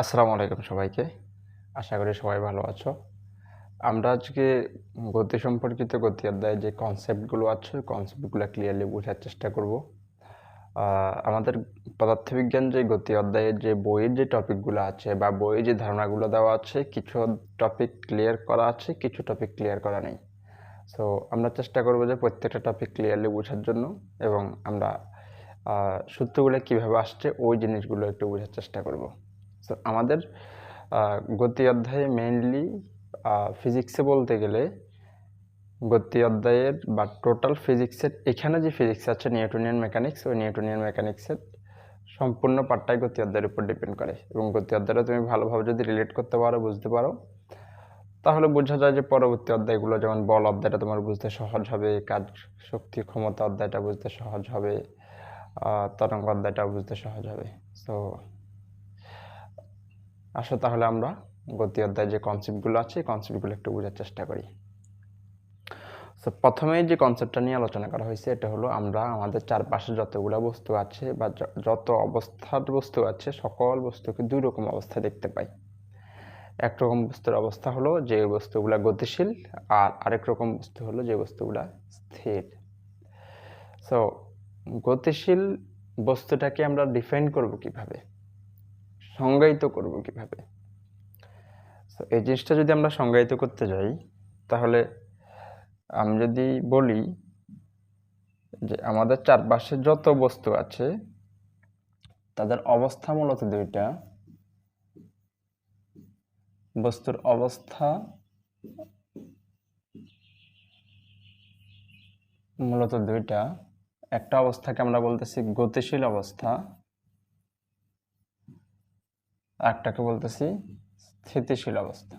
আসসালামু আলাইকুম সবাইকে। আশা করি সবাই ভালো আছো। আমরা আজকে গতি সম্পর্কিত গতি অধ্যায়ে যে কনসেপ্টগুলো আছে, কনসেপ্টগুলো ক্লিয়ারলি বোঝার চেষ্টা করব। আমাদের পদার্থবিজ্ঞান যে গতি অধ্যায়ের যে বইয়ের যে টপিকগুলো আছে বা বইয়ে যে ধারণাগুলো দেওয়া আছে, কিছু টপিক ক্লিয়ার করা আছে, কিছু টপিক ক্লিয়ার করা নেই। সো আমরা চেষ্টা করব যে প্রত্যেকটা টপিক ক্লিয়ারলি বোঝার জন্য, এবং আমরা সূত্রগুলো কীভাবে আসছে ওই জিনিসগুলো একটু বোঝার চেষ্টা করব। সো আমাদের গতি অধ্যায়ে মেইনলি ফিজিক্সে বলতে গেলে গতি অধ্যায়ের বা টোটাল ফিজিক্সের এখানে যে ফিজিক্স আছে নিউটনিয়ান মেকানিক্স, ওই নিউটনিয়ান মেকানিক্সের সম্পূর্ণ পার্টটাই গতি অধ্যায়ের উপর ডিপেন্ড করে। এবং গতি অধ্যায়টা তুমি ভালোভাবে যদি রিলেট করতে পারো, বুঝতে পারো, তাহলে বোঝা যায় যে পরবর্তী অধ্যায়গুলো যেমন বল অধ্যায়টা তোমার বুঝতে সহজ হবে, কাজ শক্তি ক্ষমতা অধ্যায়টা বুঝতে সহজ হবে, তরঙ্গ অধ্যায়টা বুঝতে সহজ হবে। সো আসো তাহলে আমরা গতি অধ্যায়ের যে কনসেপ্টগুলো আছে এই কনসেপ্টগুলো একটু বোঝার চেষ্টা করি। সো প্রথমেই যে কনসেপ্টটা নিয়ে আলোচনা করা হয়েছে এটা হলো আমরা আমাদের চারপাশে যতগুলো বস্তু আছে বা যত অবস্থার বস্তু আছে সকল বস্তুকে দুই রকম অবস্থায় দেখতে পাই। একরকম বস্তুর অবস্থা হলো যে বস্তুগুলা গতিশীল, আর আরেক রকম বস্তু হলো যে বস্তুগুলা স্থির। সো গতিশীল বস্তুটাকে আমরা ডিফাইন করব কিভাবে, সংজ্ঞায়িত করব কিভাবে? এই জিনিসটা যদি আমরা সংজ্ঞায়িত করতে যাই, তাহলে আমি যদি বলি যে আমাদের চারপাশে যত বস্তু আছে তাদের অবস্থা মূলত দুইটা। বস্তুর অবস্থা মূলত দুইটা। একটা অবস্থাকে আমরা বলতেছি গতিশীল অবস্থা, আরেকটাকে বলতেছি স্থিতিশীল অবস্থা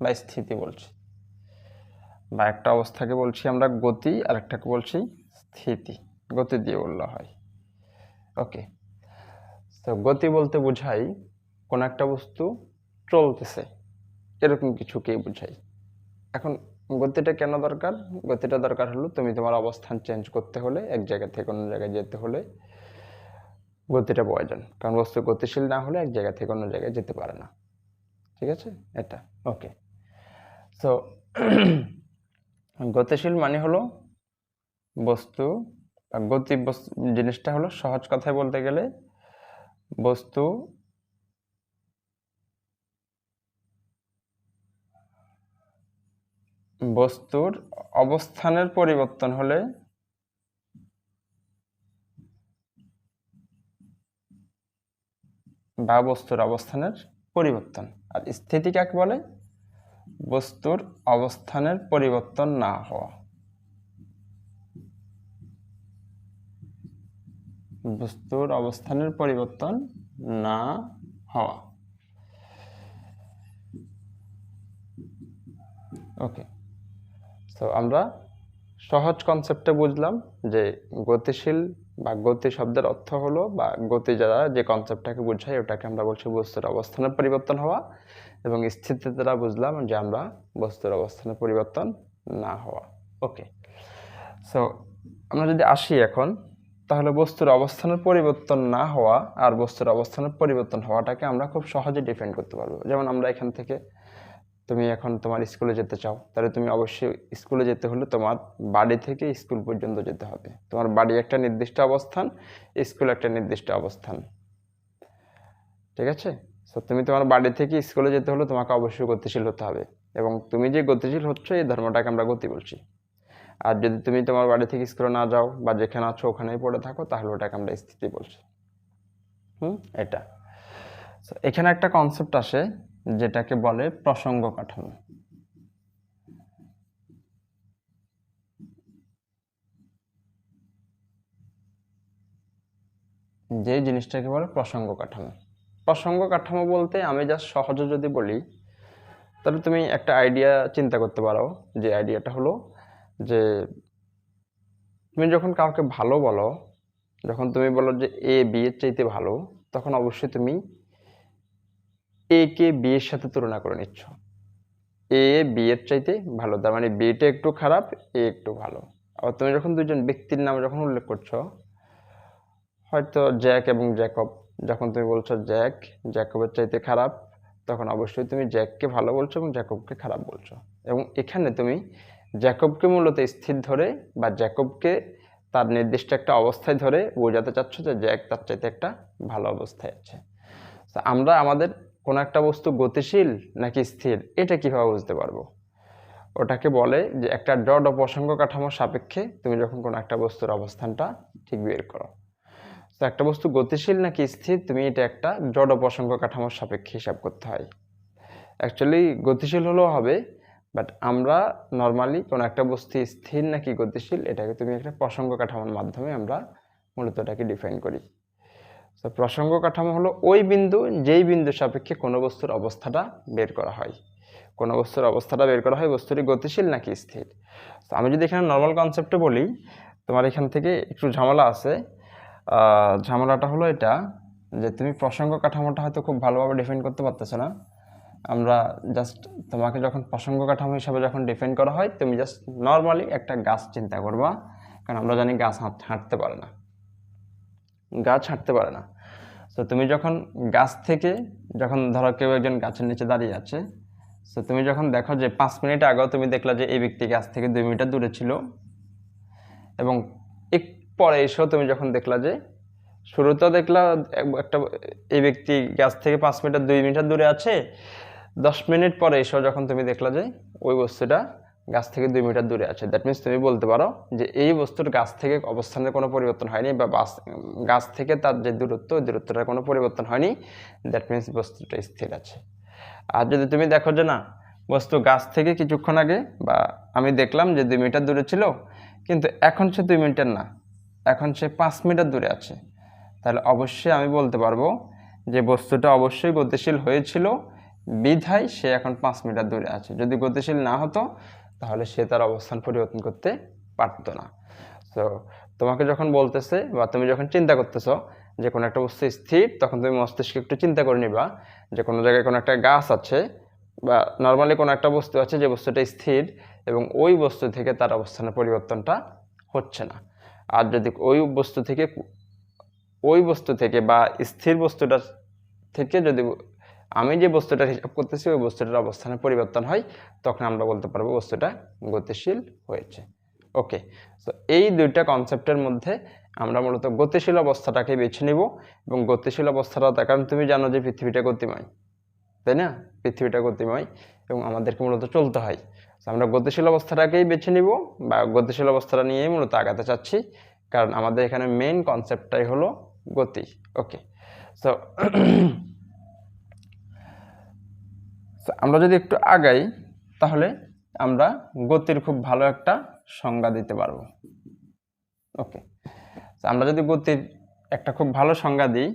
বা স্থিতি বলছি, বা একটা অবস্থাকে বলছি আমরা গতি, আর একটাকে বলছি স্থিতি। গতি দিয়ে বললে হয়। ওকে, তো গতি বলতে বোঝাই কোন একটা বস্তু চলতেছে, এরকম কিছুকেই বোঝাই। এখন গতিটা কেন দরকার? গতিটা দরকার হলো তুমি তোমার অবস্থান চেঞ্জ করতে হলে, এক জায়গা থেকে অন্য জায়গায় যেতে হলে গতিটা প্রয়োজন, কারণ বস্তু গতিশীল না হলে এক জায়গা থেকে অন্য জায়গায় যেতে পারে না। ঠিক আছে, এটা ওকে। সো গতিশীল মানে হলো বস্তু, গতি জিনিসটা হলো সহজ কথায় বলতে গেলে বস্তু বস্তুর অবস্থানের পরিবর্তন হলে বা বস্তুর অবস্থানের পরিবর্তন। আর স্থিতি কাকে বলে? বস্তুর অবস্থানের পরিবর্তন না হওয়া। বস্তুর অবস্থানের পরিবর্তন না হওয়া। ওকে, তো আমরা সহজ কনসেপ্টে বুঝলাম যে গতিশীল বা গতি শব্দের অর্থ হলো, বা গতি যারা যে কনসেপ্টটাকে বোঝায় ওটাকে আমরা বলছি বস্তুর অবস্থানের পরিবর্তন হওয়া, এবং স্থিতি দ্বারা বুঝলাম যে আমরা বস্তুর অবস্থানের পরিবর্তন না হওয়া। ওকে, সো আমরা যদি আসি এখন, তাহলে বস্তুর অবস্থানের পরিবর্তন না হওয়া আর বস্তুর অবস্থানের পরিবর্তন হওয়াটাকে আমরা খুব সহজে ডিফাইন করতে পারবো। যেমন আমরা এখান থেকে, তুমি এখন তোমার স্কুলে যেতে চাও, তাহলে তুমি অবশ্যই স্কুলে যেতে হলে তোমার বাড়ি থেকে স্কুল পর্যন্ত যেতে হবে। তোমার বাড়ি একটা নির্দিষ্ট অবস্থান, স্কুল একটা নির্দিষ্ট অবস্থান। ঠিক আছে, সো তুমি তোমার বাড়ি থেকে স্কুলে যেতে হলে তোমাকে অবশ্যই গতিশীল হতে হবে, এবং তুমি যে গতিশীল হচ্ছ এই ধর্মটাকে আমরা গতি বলছি। আর যদি তুমি তোমার বাড়ি থেকে স্কুলে না যাও বা যেখানে আছো ওখানেই পড়ে থাকো, তাহলে ওটাকে আমরা স্থিতি বলছি। এটা এখানে একটা কনসেপ্ট আসে যেটাকে বলে প্রসঙ্গ কাঠামো। যে জিনিসটাকে বলে প্রসঙ্গ কাঠামো। প্রসঙ্গ কাঠামো বলতে আমি জাস্ট সহজে যদি বলি, তাহলে তুমি একটা আইডিয়া চিন্তা করতে পারো। যে আইডিয়াটা হলো যে তুমি যখন কাউকে ভালো বলো, যখন তুমি বলো যে এ বি এর চাইতে ভালো, তখন অবশ্যই তুমি এ কে বি এর সাথে তুলনা করে নিচ্ছ। এ বি এর চাইতে ভালো, তার মানে বিটা একটু খারাপ, এ একটু ভালো। আবার তুমি যখন দুজন ব্যক্তির নাম যখন উল্লেখ করছো, হয়তো জ্যাক এবং জ্যাকব, যখন তুমি বলছো জ্যাক জ্যাকবের চাইতে খারাপ, তখন অবশ্যই তুমি জ্যাককে ভালো বলছো এবং জ্যাকবকে খারাপ বলছো। এবং এখানে তুমি জ্যাকবকে মূলত স্থির ধরে বা জ্যাকবকে তার নির্দিষ্ট একটা অবস্থায় ধরে বোঝাতে চাচ্ছ যে জ্যাক তার চাইতে একটা ভালো অবস্থায় আছে। তো আমরা আমাদের কোনো একটা বস্তু গতিশীল নাকি স্থির এটা কিভাবে বুঝতে পারবো? ওটাকে বলে যে একটা জড় প্রসঙ্গ কাঠামোর সাপেক্ষে তুমি যখন কোনো একটা বস্তুর অবস্থানটা ঠিক বের করো। তো একটা বস্তু গতিশীল নাকি স্থির তুমি এটা একটা জড় প্রসঙ্গ কাঠামোর সাপেক্ষে হিসাব করতে হয়। অ্যাকচুয়ালি গতিশীল হলেও হবে, বাট আমরা নর্মালি কোনো একটা বস্তু স্থির নাকি গতিশীল এটাকে তুমি একটা প্রসঙ্গ কাঠামোর মাধ্যমে আমরা মূলত এটাকে ডিফাইন করি। তো প্রসঙ্গ কাঠামো হলো ওই বিন্দু যেই বিন্দুর সাপেক্ষে কোনো বস্তুর অবস্থাটা বের করা হয়। কোনো বস্তুর অবস্থাটা বের করা হয় বস্তুটি গতিশীল নাকি স্থির। তো আমি যদি এখানে নর্মাল কনসেপ্টে বলি, তোমার এখান থেকে একটু ঝামেলা আছে। ঝামেলাটা হলো এটা যে তুমি প্রসঙ্গ কাঠামোটা হয়তো খুব ভালোভাবে ডিফাইন করতে পারতেছো না। আমরা জাস্ট তোমাকে যখন প্রসঙ্গ কাঠামো হিসাবে যখন ডিফাইন করা হয় তুমি জাস্ট নর্মালি একটা গাছ চিন্তা করবা, কারণ আমরা জানি গাছ হাঁটতে পারে না, গাছ হাঁটতে পারে না। তো তুমি যখন গাছ থেকে যখন ধরো কেউ একজন গাছের নিচে দাঁড়িয়ে আছে, তো তুমি যখন দেখো যে 5 মিনিট আগেও তুমি দেখলা যে এই ব্যক্তি গাছ থেকে 2 মিটার দূরে ছিল, এবং এক পরে এসেও তুমি যখন দেখলা যে শুরুতেও দেখলা একটা এই ব্যক্তি গাছ থেকে 5 মিটার 2 মিটার দূরে আছে, 10 মিনিট পরে এসেও যখন তুমি দেখলা যে ওই বস্তুটা গাছ থেকে 2 মিটার দূরে আছে, দ্যাট মিনস তুমি বলতে পারো যে এই বস্তুর গাছ থেকে অবস্থানের কোনো পরিবর্তন হয়নি, বা গাছ থেকে তার যে দূরত্ব ওই দূরত্বটার কোনো পরিবর্তন হয়নি, দ্যাট মিনস বস্তুটা স্থির আছে। আর যদি তুমি দেখো যে না, বস্তু গাছ থেকে কিছুক্ষণ আগে বা আমি দেখলাম যে 2 মিটার দূরে ছিল, কিন্তু এখন সে 2 মিটার না, এখন সে 5 মিটার দূরে আছে, তাহলে অবশ্যই আমি বলতে পারবো যে বস্তুটা অবশ্যই গতিশীল হয়েছিল, বিধায় সে এখন 5 মিটার দূরে আছে। যদি গতিশীল না হতো তাহলে সে তার অবস্থান পরিবর্তন করতে পারতো না। তো তোমাকে যখন বলতেছে বা তুমি যখন চিন্তা করতেছো যে কোনো একটা বস্তু স্থির, তখন তুমি মস্তিষ্কে একটু চিন্তা করে নিবা যে কোনো জায়গায় কোনো একটা গাছ আছে বা নর্মালি কোনো একটা বস্তু আছে যে বস্তুটা স্থির এবং ওই বস্তু থেকে তার অবস্থানের পরিবর্তনটা হচ্ছে না। আর যদি ওই বস্তু থেকে বা স্থির বস্তুটার থেকে যদি আমি যে বস্তুটার হিসাব করতেছি ওই বস্তুটার অবস্থানের পরিবর্তন হয়, তখন আমরা বলতে পারবো বস্তুটা গতিশীল হয়েছে। ওকে, তো এই দুইটা কনসেপ্টের মধ্যে আমরা মূলত গতিশীল অবস্থাটাকে বেছে নিব। এবং গতিশীল অবস্থাটা তার কারণ তুমি জানো যে পৃথিবীটা গতিময়, তাই না? পৃথিবীটা গতিময় এবং আমাদেরকে মূলত চলতে হয়। আমরা গতিশীল অবস্থাটাকেই বেছে নিব বা গতিশীল অবস্থাটা নিয়েই মূলত আগাতে চাচ্ছি, কারণ আমাদের এখানে মেইন কনসেপ্টটাই হলো গতি। ওকে, সো আমরা যদি একটু আগাই তাহলে আমরা গতির খুব ভালো একটা সংজ্ঞা দিতে পারবো। ওকে, আমরা যদি গতির একটা খুব ভালো সংজ্ঞা দিই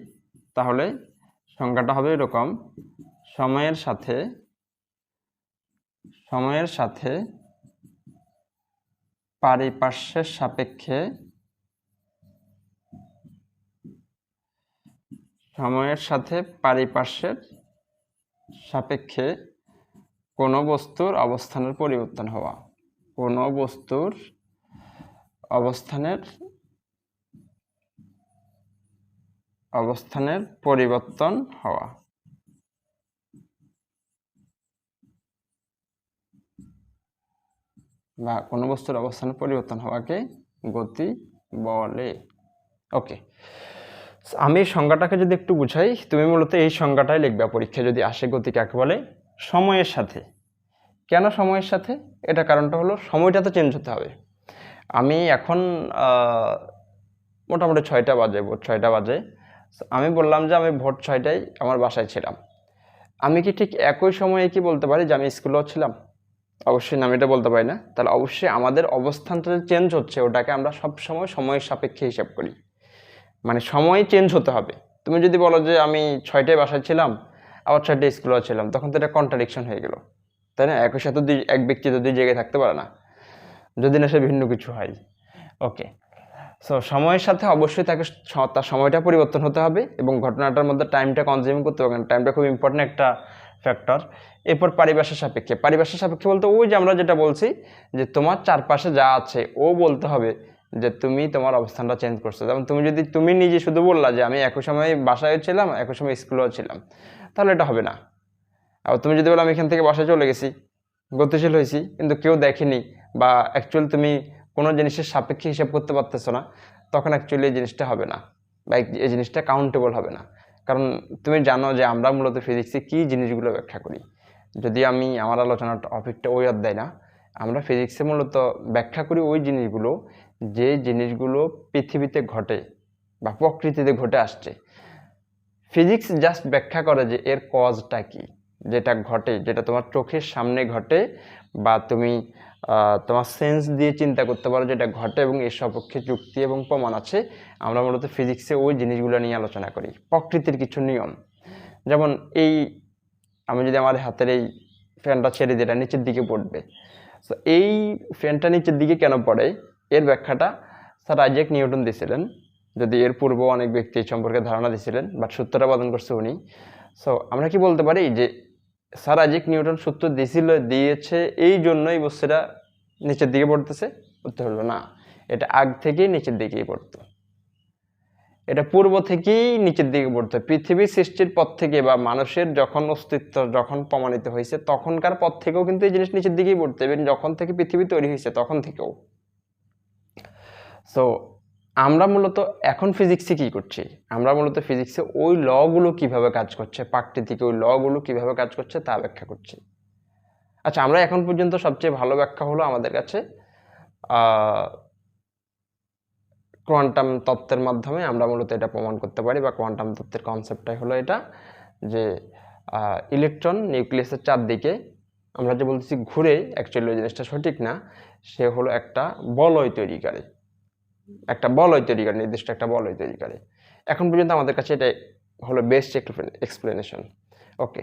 তাহলে সংজ্ঞাটা হবে এরকম: সময়ের সাথে পারিপার্শ্বের সাপেক্ষে কোনো বস্তুর অবস্থানের পরিবর্তন হওয়া, কোনো বস্তুর অবস্থানের পরিবর্তন হওয়া, বা কোনো বস্তুর অবস্থানের পরিবর্তন হওয়াকে গতি বলে। ওকে, আমি সংজ্ঞাটাকে যদি একটু বুঝাই, তুমি মূলত এই সংজ্ঞাটাই লিখবে পরীক্ষায় যদি আসে। গতি কাকে বলে? সময়ের সাথে। কেন সময়ের সাথে? এটা কারণটা হলো সময়টা তো চেঞ্জ হতে হবে। আমি এখন মোটামুটি 6টা বাজে, ভোর 6টা বাজে। আমি বললাম যে আমি ভোর 6টায় আমার বাসায় ছিলাম। আমি কি ঠিক একই সময়ে কি বলতে পারি যে আমি স্কুলেও ছিলাম? অবশ্যই না, আমি এটা বলতে পারি না। তাহলে অবশ্যই আমাদের অবস্থানটা যে চেঞ্জ হচ্ছে ওটাকে আমরা সবসময় সময়ের সাপেক্ষে হিসাব করি, মানে সময় চেঞ্জ হতে হবে। তুমি যদি বলো যে আমি 6টায় বাসায় ছিলাম আবার 6টায় স্কুলেও ছিলাম, তখন তো এটা কন্ট্রাডিকশন হয়ে গেল, তাই না? একই সাথে এক ব্যক্তি তো 2 জায়গায় থাকতে পারে না, যদি না সে ভিন্ন কিছু হয়। ওকে, সো সময়ের সাথে অবশ্যই তাকে তার সময়টা পরিবর্তন হতে হবে এবং ঘটনাটার মধ্যে টাইমটা কনজিউম করতে হবে, কারণ টাইমটা খুব ইম্পর্টেন্ট একটা ফ্যাক্টর। এরপর পারিপার্শ্বিক সাপেক্ষে বলতে ওই যে আমরা যেটা বলছি যে তোমার চারপাশে যা আছে ও বলতে হবে যে তুমি তোমার অবস্থানটা চেঞ্জ করছো। যেমন তুমি নিজে শুধু বললা যে আমি একই সময় বাসায় ছিলাম, একই সময় স্কুলেও ছিলাম, তাহলে এটা হবে না। আবার তুমি যদি বলো আমি এখান থেকে বাসায় চলে গেছি, গতিশীল হয়েছি, কিন্তু কেউ দেখেনি, বা অ্যাকচুয়ালি তুমি কোনো জিনিসের সাপেক্ষে হিসাব করতে পারতেছো না, তখন অ্যাকচুয়ালি এই জিনিসটা হবে না, বা এই জিনিসটা কাউন্টেবল হবে না। কারণ তুমি জানো যে আমরা মূলত ফিজিক্সে কী জিনিসগুলো ব্যাখ্যা করি। যদি আমি আমার আলোচনার টপিকটা ওই অধ্যায় না, আমরা ফিজিক্সে মূলত ব্যাখ্যা করি ওই জিনিসগুলো যে জিনিসগুলো পৃথিবীতে ঘটে বা প্রকৃতিতে ঘটে আসছে। ফিজিক্স জাস্ট ব্যাখ্যা করে যে এর কজটা কি, যেটা ঘটে, যেটা তোমার চোখের সামনে ঘটে, বা তুমি তোমার সেন্স দিয়ে চিন্তা করতে পারো যেটা ঘটে এবং এর সপক্ষে যুক্তি এবং প্রমাণ আছে। আমরা মূলত ফিজিক্সে ওই জিনিসগুলো নিয়ে আলোচনা করি, প্রকৃতির কিছু নিয়ম। যেমন আমি যদি আমার হাতের এই ফ্যানটা ছেড়ে দিই, এটা নিচের দিকে পড়বে। তো এই ফ্যানটা নিচের দিকে কেন পড়ে, এর ব্যাখ্যাটা স্যার আইজ্যাক নিউটন দিয়েছিলেন। যদি এর পূর্ব অনেক ব্যক্তি এই সম্পর্কে ধারণা দিয়েছিলেন, বাট সূত্রটা প্রদান করছে উনি। সো আমরা কি বলতে পারি যে স্যার আইজ্যাক নিউটন সূত্র দিয়েছে এই জন্যই বস্তুটা নিচের দিকে পড়তেছে? উত্তর হলো না, এটা আগ থেকেই নিচের দিকেই পড়তো, এটা পূর্ব থেকেই নিচের দিকে পড়তো। পৃথিবী সৃষ্টির পর থেকে বা মানুষের যখন অস্তিত্ব যখন প্রমাণিত হয়েছে তখনকার পর থেকেও কিন্তু এই জিনিস নিচের দিকেই পড়তো, এবং যখন থেকে পৃথিবী তৈরি হয়েছে তখন থেকেও। সো আমরা মূলত এখন ফিজিক্সে কি করছি, আমরা মূলত ফিজিক্সে ওই লগুলো কিভাবে কাজ করছে, প্রাকৃতিক ওই লগুলো কিভাবে কাজ করছে তা ব্যাখ্যা করছি। আচ্ছা, আমরা এখন পর্যন্ত সবচেয়ে ভালো ব্যাখ্যা হলো আমাদের কাছে কোয়ান্টাম তত্ত্বের মাধ্যমে আমরা মূলত এটা প্রমাণ করতে পারি, বা কোয়ান্টাম তত্ত্বের কনসেপ্টটাই হলো এটা যে ইলেকট্রন নিউক্লিয়াসের চারদিকে আমরা যে বলতেছি ঘুরে, অ্যাকচুয়ালি ওই জিনিসটা সঠিক না, সে হলো একটা বলয় তৈরি করে, নির্দিষ্ট একটা বলয় তৈরি করে। এখন পর্যন্ত আমাদের কাছে এটা হলো বেস্ট এক্সপ্লেনেশন। ওকে,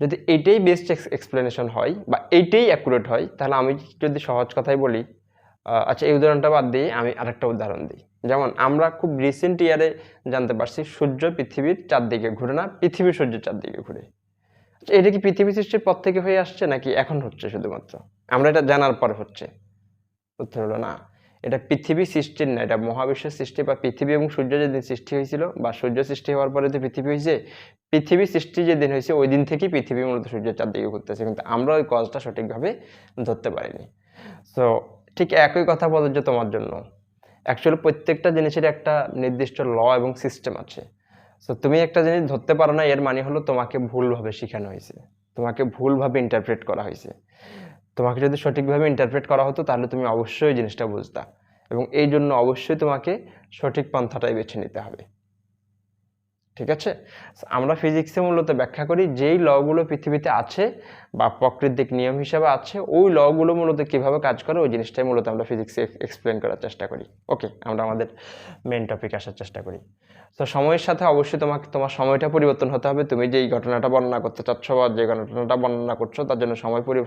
যদি এইটাই বেস্ট এক্সপ্লেনেশন হয় বা এইটাই অ্যাকুরেট হয়, তাহলে আমি যদি সহজ কথাই বলি, আচ্ছা এই উদাহরণটা বাদ দিয়ে আমি আরেকটা উদাহরণ দিই। যেমন আমরা খুব রিসেন্ট ইয়ারে জানতে পারছি সূর্য পৃথিবীর চারদিকে ঘুরে না, পৃথিবী সূর্যের চারদিকে ঘুরে। এটা কি পৃথিবী সৃষ্টির পর থেকে হয়ে আসছে নাকি এখন হচ্ছে শুধুমাত্র আমরা এটা জানার পরে হচ্ছে? উত্তর হলো না, এটা পৃথিবী সৃষ্টির না, এটা মহাবিশ্বের সৃষ্টি, বা পৃথিবী এবং সূর্য যেদিন সৃষ্টি হয়েছিল বা সূর্য সৃষ্টি হওয়ার পরে যে পৃথিবী হয়েছে, পৃথিবী সৃষ্টি যেদিন হয়েছে ওই দিন থেকেই পৃথিবী মূলত সূর্যের চারদিকে ঘুরতেছে, কিন্তু আমরা ওই কজটা সঠিকভাবে ধরতে পারিনি। সো ঠিক একই কথা প্রযোজ্য তোমার জন্য। অ্যাকচুয়ালি প্রত্যেকটা জিনিসের একটা নির্দিষ্ট ল এবং সিস্টেম আছে। সো তুমি একটা জিনিস ধরতে পারো না, এর মানে হলো তোমাকে ভুলভাবে শেখানো হয়েছে, তোমাকে ভুলভাবে ইন্টারপ্রেট করা হয়েছে। তোমাকে যদি সঠিকভাবে ইন্টারপ্রেট করা হতো তাহলে তুমি অবশ্যই জিনিসটা বুঝতা, এবং এই জন্য অবশ্যই তোমাকে সঠিক পন্থাটাই বেছে নিতে হবে। ঠিক আছে, আমরা ফিজিক্সে মূলত ব্যাখ্যা করি যেই লগুলো পৃথিবীতে আছে বা প্রাকৃতিক নিয়ম হিসেবে আছে, ওই লগুলো মূলত কিভাবে কাজ করে ওই জিনিসটাই মূলত আমরা ফিজিক্সে এক্সপ্লেন করার চেষ্টা করি। ওকে, আমরা আমাদের মেইন টপিক আসার চেষ্টা করি। তো সময়ের সাথে অবশ্যই তোমার সময়টা পরিবর্তন হতে হবে। তুমি যেই ঘটনাটা বর্ণনা করতে চাচ্ছ বা যে ঘটনাটা বর্ণনা করছো তার জন্য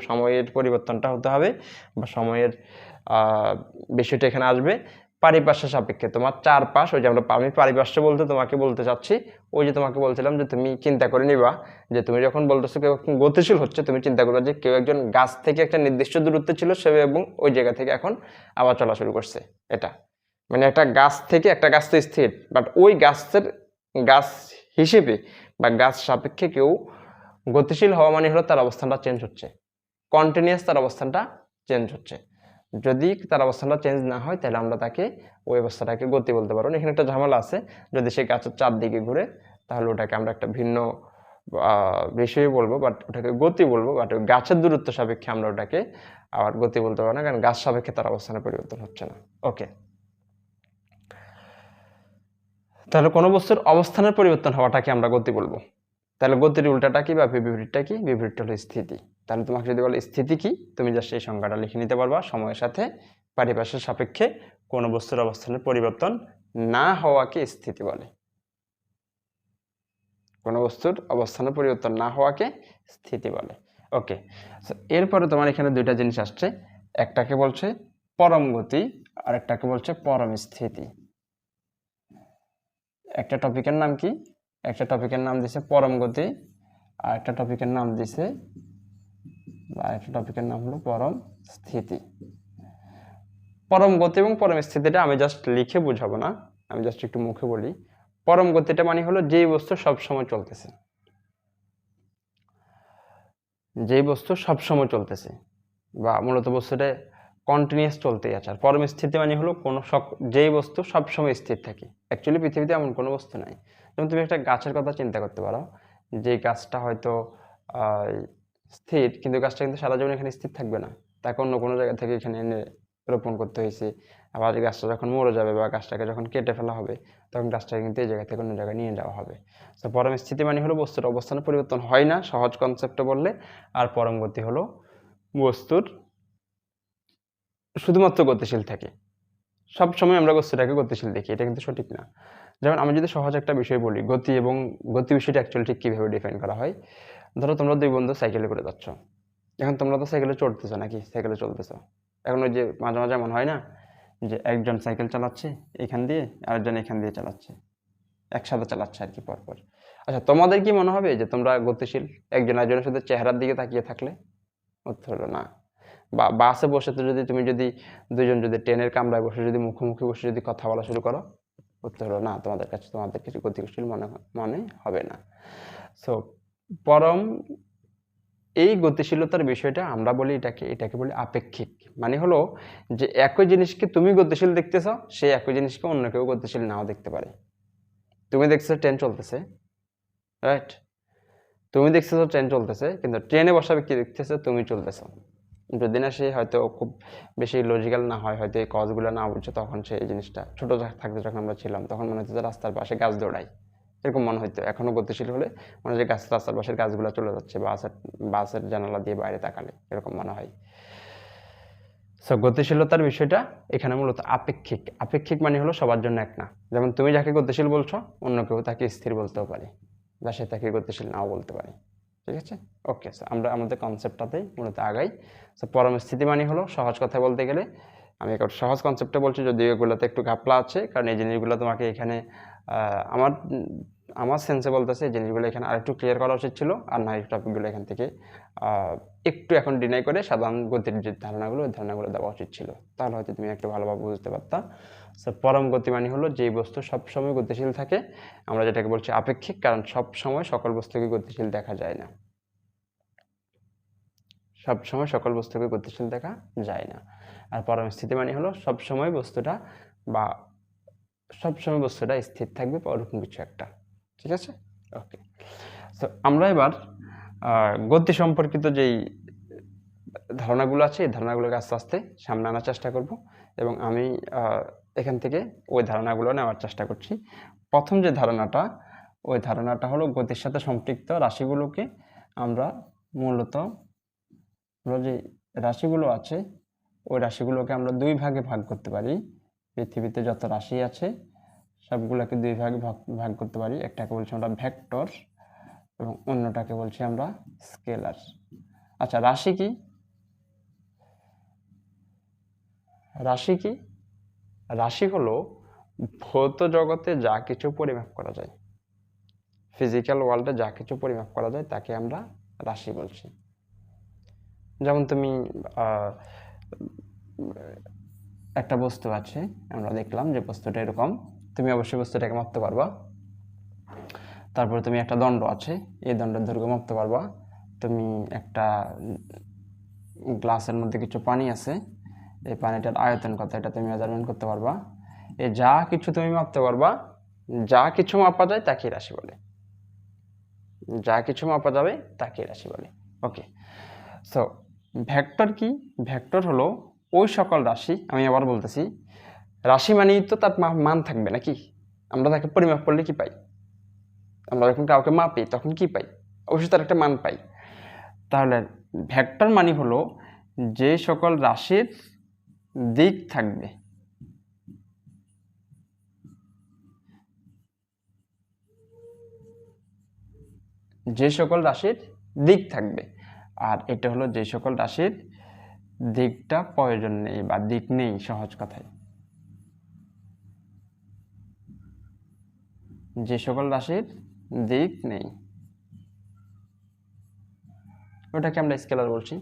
সময়ের পরিবর্তনটা হতে হবে, বা সময়ের বিষয়টা এখানে আসবে। পারিপার্শ্ব সাপেক্ষে তোমার চারপাশ, ওই যে আমি পারিপার্শ্ব বলতে তোমাকে বলতে চাচ্ছি, ওই যে তোমাকে বলছিলাম যে তুমি চিন্তা করে নিবা যে তুমি যখন বলতেছো কেউ গতিশীল হচ্ছে, তুমি চিন্তা করবে যে কেউ একজন গাছ থেকে একটা নির্দিষ্ট দূরত্বে ছিল সে, এবং ওই জায়গা থেকে এখন আবার চলা শুরু করছে। এটা মানে একটা গাছ থেকে, একটা গাছ তো স্থির, বাট ওই গাছ হিসেবে বা গাছ সাপেক্ষে কেউ গতিশীল হওয়া মানে হলো তার অবস্থানটা চেঞ্জ হচ্ছে, কন্টিনিউয়াস তার অবস্থানটা চেঞ্জ হচ্ছে। যদি তার অবস্থানটা চেঞ্জ না হয় তাহলে আমরা তাকে ওই অবস্থাটাকে গতি বলতে পারবো না। এখানে একটা ঝামেলা আছে, যদি সে গাছের চারদিকে ঘুরে তাহলে ওটাকে আমরা একটা ভিন্ন বিষয় বলবো, বাট ওটাকে গতি বলবো, বাট ওই গাছের দূরত্ব সাপেক্ষে আমরা ওটাকে আবার গতি বলতে পারবো না, কারণ গাছ সাপেক্ষে তার অবস্থানের পরিবর্তন হচ্ছে না। ওকে, তাহলে কোনো বস্তুর অবস্থানের পরিবর্তন হওয়াটাকে আমরা গতি বলবো। তাহলে গতির উল্টাটা কি বা বিপরীতটা কি? বিপরীতটা হলো স্থিতি। তাহলে তোমাকে যদি বলে স্থিতি কি, তুমি জাস্ট এই সংজ্ঞাটা লিখে নিতে পারবা, সময়ের সাথে পারিপার্শ্বের সাপেক্ষে কোনো বস্তুর অবস্থানের পরিবর্তন না হওয়াকে স্থিতি বলে। কোনো বস্তুর অবস্থানের পরিবর্তন না হওয়াকে স্থিতি বলে। ওকে, এরপরে তোমার এখানে দুইটা জিনিস আসছে, একটাকে বলছে পরম গতি আর একটাকে বলছে পরম স্থিতি। একটা টপিকের নাম কি? একটা টপিকের নাম দিছে পরম গতি, আর একটা টপিকের নাম দিছে, বা একটা টপিকের নাম হলো পরম স্থিতি। পরম গতি এবং পরম স্থিতিটা আমি জাস্ট লিখে বুঝাবো না, আমি জাস্ট একটু মুখে বলি। পরম গতিটা মানে হলো যেই বস্তু সবসময় চলতেছে, যেই বস্তু সবসময় চলতেছে, বা মূলত বস্তুটা কন্টিনিউয়াস চলতেই আছে। আর পরম স্থিতি মানে হলো কোনো যেই বস্তু সবসময় স্থির থাকে। অ্যাকচুয়ালি পৃথিবীতে এমন কোনো বস্তু নাই। যেমন তুমি একটা গাছের কথা চিন্তা করতে পারো, যে গাছটা হয়তো স্থির, কিন্তু গাছটা কিন্তু সারা জীবন এখানে স্থির থাকবে না, তাকে অন্য কোনো জায়গা থেকে এখানে এনে রোপণ করতে হয়েছে। আবার এই গাছটা যখন মরে যাবে বা গাছটাকে যখন কেটে ফেলা হবে, তখন গাছটাকে কিন্তু এই জায়গা থেকে অন্য জায়গায় নিয়ে যাওয়া হবে। তো পরম স্থিতি মানে হলো বস্তুর অবস্থানের পরিবর্তন হয় না, সহজ কনসেপ্টে বললে। আর পরম গতি হলো বস্তুর শুধুমাত্র গতিশীল থাকে। সবসময় আমরা বস্তুটাকে গতিশীল দেখি, এটা কিন্তু সঠিক না। যেমন আমি যদি সহজ একটা বিষয় বলি, গতি এবং গতি বিষয়টা অ্যাকচুয়ালি ঠিক কীভাবে ডিফাইন করা হয়। ধরো তোমরা দুই বন্ধু সাইকেলে করে যাচ্ছ, এখন তোমরা তো সাইকেলে চড়তেছো নাকি, সাইকেলে চলতেছো। এখন ওই যে মাঝে মাঝে এমন হয় না যে একজন সাইকেল চালাচ্ছে এখান দিয়ে, আরেকজন এখান দিয়ে চালাচ্ছে, একসাথে চালাচ্ছে আর কি পরপর। আচ্ছা, তোমাদের কি মনে হবে যে তোমরা গতিশীল একজন একজনের সাথে চেহারার দিকে তাকিয়ে থাকলে? উত্তর হলো না। বা বাসে বসে তো তুমি যদি দুজন যদি ট্রেনের কামরায় বসে যদি মুখোমুখি বসে যদি কথা বলা শুরু করো, উত্তর হলো না, তোমাদের কিছু গতিশীল মনে হবে না। সো পরম এই গতিশীলতার বিষয়টা আমরা বলি এটাকে বলি আপেক্ষিক। মানে হলো যে একই জিনিসকে তুমি গতিশীল দেখতেছ, সেই একই জিনিসকে অন্য কেউ গতিশীল নাও দেখতে পারে। তুমি দেখছো ট্রেন চলতেছে, রাইট? তুমি দেখতেছো ট্রেন চলতেছে, কিন্তু ট্রেনে বসা ব্যক্তি দেখতেছে তুমি চলতেছো। যদি না সে হয়তো খুব বেশি লজিক্যাল না হয়, হয়তো এই কজগুলো না বুঝছে, তখন সে এই জিনিসটা ছোটো থাকতে যখন আমরা ছিলাম তখন মনে হতো যে রাস্তার পাশে গাছ দৌড়াই, এরকম মনে হইতো। এখনও গতিশীল হলে মনে হয় যে রাস্তার পাশের গাছগুলো চলে যাচ্ছে, বাসের জানালা দিয়ে বাইরে তাকালে এরকম মনে হয়। সো গতিশীলতার বিষয়টা এখানে মূলত আপেক্ষিক। আপেক্ষিক মানে হলো সবার জন্য এক না। যেমন তুমি যাকে গতিশীল বলছো, অন্য কেউ তাকে স্থির বলতেও পারে, বা সে তাকে গতিশীল নাও বলতে পারে। ঠিক আছে, ওকে। সো আমরা আমাদের কনসেপ্টটাতেই মূলত আগাই। সো পরম স্থিতি মানে হলো, সহজ কথা বলতে গেলে, আমি একটা সহজ কনসেপ্টটা বলছি, যদিও এগুলোতে একটু ঘাপলা আছে, কারণ এই জিনিসগুলো তোমাকে এখানে আমার আমার সেন্সে বলতেছে এই জিনিসগুলো এখানে আরেকটু ক্লিয়ার করা উচিত ছিল, আর না এই টপিকগুলো এখান থেকে একটু এখন ডিনাই করে সাধারণ গতির যে ধারণাগুলো, ওই ধারণাগুলো দেওয়া উচিত ছিল, তাহলে হয়তো তুমি একটু ভালোভাবে বুঝতে পারতা। সো পরম গতি মানে হলো যেই বস্তু সবসময় গতিশীল থাকে, আমরা যেটাকে বলছি আপেক্ষিক, কারণ সবসময় সকল বস্তুকে গতিশীল দেখা যায় না। সবসময় সকল বস্তুকে গতিশীল দেখা যায় না। আর পরম স্থিতি মানে হলো সবসময় বস্তুটা স্থির থাকবে বা ওরকম কিছু একটা। ঠিক আছে, ওকে। তো আমরা এবার গতি সম্পর্কিত যেই ধারণাগুলো আছে, এই ধারণাগুলোকে আস্তে আস্তে সামনে আনার চেষ্টা করব, এবং আমি এখান থেকে ওই ধারণাগুলো নেওয়ার চেষ্টা করছি। প্রথম যে ধারণাটা, ওই ধারণাটা হলো গতির সাথে সম্পৃক্ত রাশিগুলোকে আমরা মূলত, যে রাশিগুলো আছে ওই রাশিগুলোকে আমরা দুই ভাগে ভাগ করতে পারি। পৃথিবীতে যত রাশি আছে সবগুলোকে দুই ভাগে ভাগ করতে পারি। একটাকে বলছি আমরা ভেক্টর এবং অন্যটাকে বলছি আমরা স্কেলার। আচ্ছা, রাশি কি? রাশি কি? রাশি হলো ভৌত জগতে যা কিছু পরিমাপ করা যায়, ফিজিক্যাল ওয়ার্ল্ডে যা কিছু পরিমাপ করা যায় তাকে আমরা রাশি বলছি। যেমন তুমি একটা বস্তু আছে, আমরা দেখলাম যে বস্তুটা এরকম, তুমি অবশ্যই বস্তুটাকে মাপতে পারবা। তারপরে তুমি একটা দণ্ড আছে, এই দণ্ডের দৈর্ঘ্য মাপতে পারবা। তুমি একটা গ্লাসের মধ্যে কিছু পানি আছে, এই পানিটার আয়তন কত, এটা তুমি মেজারমেন্ট করতে পারবা। এই যা কিছু তুমি মাপতে পারবা, যা কিছু মাপা যায় তাকে রাশি বলে। যা কিছু মাপা যাবে তাকে রাশি বলে। ওকে। সো ভেক্টর কি? ভেক্টর হলো ওই সকল রাশি, আমি আবার বলতেছি, রাশি মানেই তো তার মান থাকবে নাকি? আমরা তাকে পরিমাপ করলে কি পাই? আমরা যখন কাউকে মাপি তখন কি পাই? অবশ্যই তার একটা মান পাই। তাহলে ভেক্টর মানে হলো যে সকল রাশির দিক থাকবে, যে সকল রাশির দিক থাকবে। আর এটা হলো যে সকল রাশির দিকটা প্রয়োজন নেই বা দিক নেই, সহজ কথায়। যে সকল রাশির দিক নেই ওটাকে আমরা স্কেলার বলছি।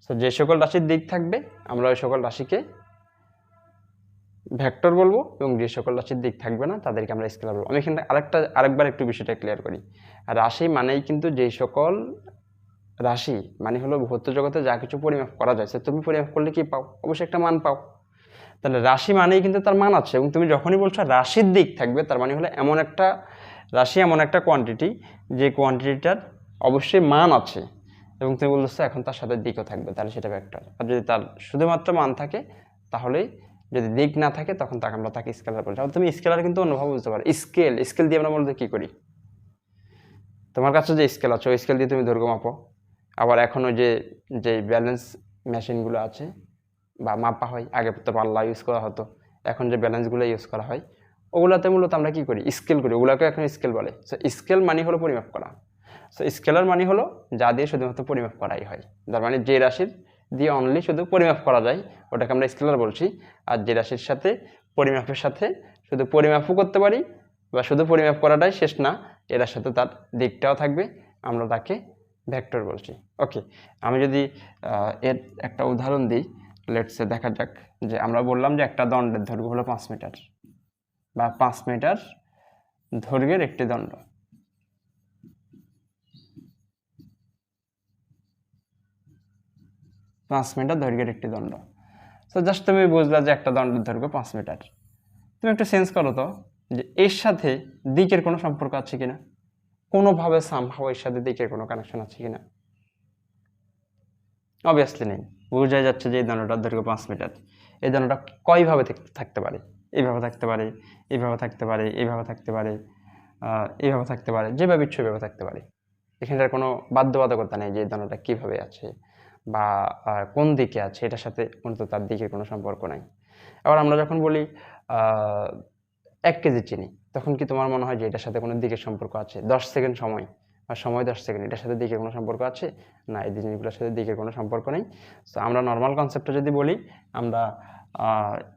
তো যে সকল রাশির দিক থাকবে আমরা ওই সকল রাশিকে ভেক্টর বলবো, এবং যে সকল রাশির দিক থাকবে না তাদেরকে আমরা স্কেলার বলবো। আমি এখানে আরেকবার একটু বিষয়টা ক্লিয়ার করি। রাশি মানেই কিন্তু যেই সকল রাশি মানে হলো ভৌত জগতে যা কিছু পরিমাপ করা যায়, তুমি পরিমাপ করলে কি পাও? অবশ্যই একটা মান পাও। তাহলে রাশি মানেই কিন্তু তার মান আছে, এবং তুমি যখনই বলছো রাশির দিক থাকবে, তার মানে হলো এমন একটা রাশি, এমন একটা কোয়ান্টিটি যে কোয়ান্টিটিটার অবশ্যই মান আছে, এবং তুমি বলছো এখন তার সাথে দিকও থাকবে, তাহলে সেটা ভেক্টর। আর যদি তার শুধুমাত্র মান থাকে, তাহলেই, যদি দিক না থাকে তখন আমরা তাকে স্কেলার বলছি। তুমি স্কেলার কিন্তু অন্যভাবে বুঝতে পারো। স্কেল দিয়ে আমরা মূলত কি করি? তোমার কাছে যে স্কেল আছে ওই স্কেল দিয়ে তুমি দৈর্ঘ্য মাপো। আবার এখন ওই যে ব্যালেন্স মেশিনগুলো আছে বা মাপা হয়, আগে তো পাল্লা ইউজ করা হতো, এখন যে ব্যালেন্সগুলো ইউজ করা হয় ওগুলোতে মূলত আমরা কি করি? স্কেল করি। ওগুলোকে এখন স্কেল বলে। সো স্কেল মানে হলো পরিমাপ করা। সো স্কেলার মানে হলো যা দিয়ে শুধুমাত্র পরিমাপ করাই হয়, তার মানে যে রাশির দিয়ে অনলি শুধু পরিমাপ করা যায় ওটাকে আমরা স্কেলার বলছি। আর যে রাশির সাথে পরিমাপের সাথে শুধু পরিমাপও করতে পারি বা শুধু পরিমাপ করাটাই শেষ না, এর সাথে তার দিকটাও থাকবে, আমরা তাকে ভেক্টর বলছি। ওকে, আমি যদি এর একটা উদাহরণ দিই, লেটসে দেখা যাক যে আমরা বললাম যে একটা দণ্ডের দৈর্ঘ্য হলো 5 মিটার, বা 5 মিটার দৈর্ঘ্যের একটি দণ্ড। 5 মিটার দৈর্ঘ্যের একটি দণ্ড। সো জাস্ট তুমি বুঝলা যে একটা দণ্ডের দৈর্ঘ্য 5 মিটার। তুমি একটু সেন্স করো তো যে এর সাথে দিকের কোনো সম্পর্ক আছে কিনা, কোনোভাবে সামহাও এর সাথে দিকের কোনো কানেকশন আছে কিনা? অবভিয়াসলি নেই। বোঝাই যাচ্ছে যে এই দণ্ডটার দৈর্ঘ্য 5 মিটার। এই দণ্ডটা কয়ভাবে থাকতে পারে? এইভাবে থাকতে পারে, এইভাবে থাকতে পারে, এইভাবে থাকতে পারে, এইভাবে থাকতে পারে, যেভাবে ইচ্ছে ওইভাবে থাকতে পারে। এখানটার কোনো বাধ্যবাধকতা নেই যে এই দণ্ডটা কীভাবে আছে বা কোন দিকে আছে, এটার সাথে মূলত তার দিকের কোনো সম্পর্ক নাই। আবার আমরা যখন বলি 1 কেজি চিনি, তখন কি তোমার মনে হয় যে এটার সাথে কোনো দিকের সম্পর্ক আছে? 10 সেকেন্ড সময় বা সময় 10 সেকেন্ড, এটার সাথে দিকের কোনো সম্পর্ক আছে? না, এই জিনিসগুলোর সাথে দিকের কোনো সম্পর্ক নেই। সো আমরা নর্মাল কনসেপ্টটা যদি বলি, আমরা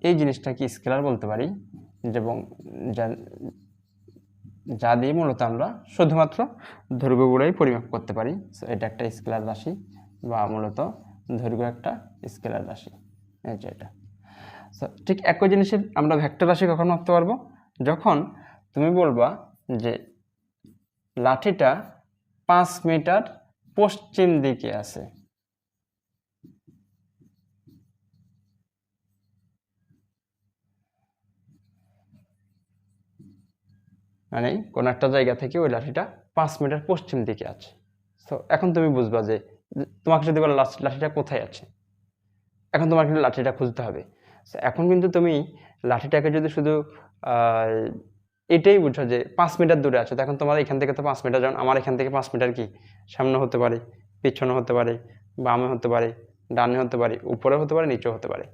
এই জিনিসটাকে স্কেলার বলতে পারি, এবং যা দিয়ে মূলত আমরা শুধুমাত্র দৈর্ঘ্যগুলোই পরিমাপ করতে পারি। সো এটা একটা স্কেলার রাশি, বা মূলত দৈর্ঘ্য একটা স্কেলার রাশি, এই যে এটা। সো ঠিক একই জিনিসের আমরা ভেক্টর রাশি কখন মাপতে পারবো? যখন তুমি বলবা যে লাঠিটা 5 মিটার পশ্চিম দিকে আছে। মানে কোন একটা জায়গা থেকে ওই লাঠিটা 5 মিটার পশ্চিম দিকে আছে। সো এখন তুমি বুঝবা যে তোমাকে যদি বলো লাঠিটা কোথায় আছে, এখন তোমার কিন্তু লাঠিটা খুঁজতে হবে। এখন কিন্তু তুমি লাঠিটাকে যদি শুধু এটাই বুঝো যে 5 মিটার দূরে আছে, তখন তোমার এখান থেকে তো 5 মিটার, যেমন আমার এখান থেকে 5 মিটার কি সামনে হতে পারে, পিছনে হতে পারে, বামে হতে পারে, ডানে হতে পারে, উপরে হতে পারে, নিচেও হতে পারে।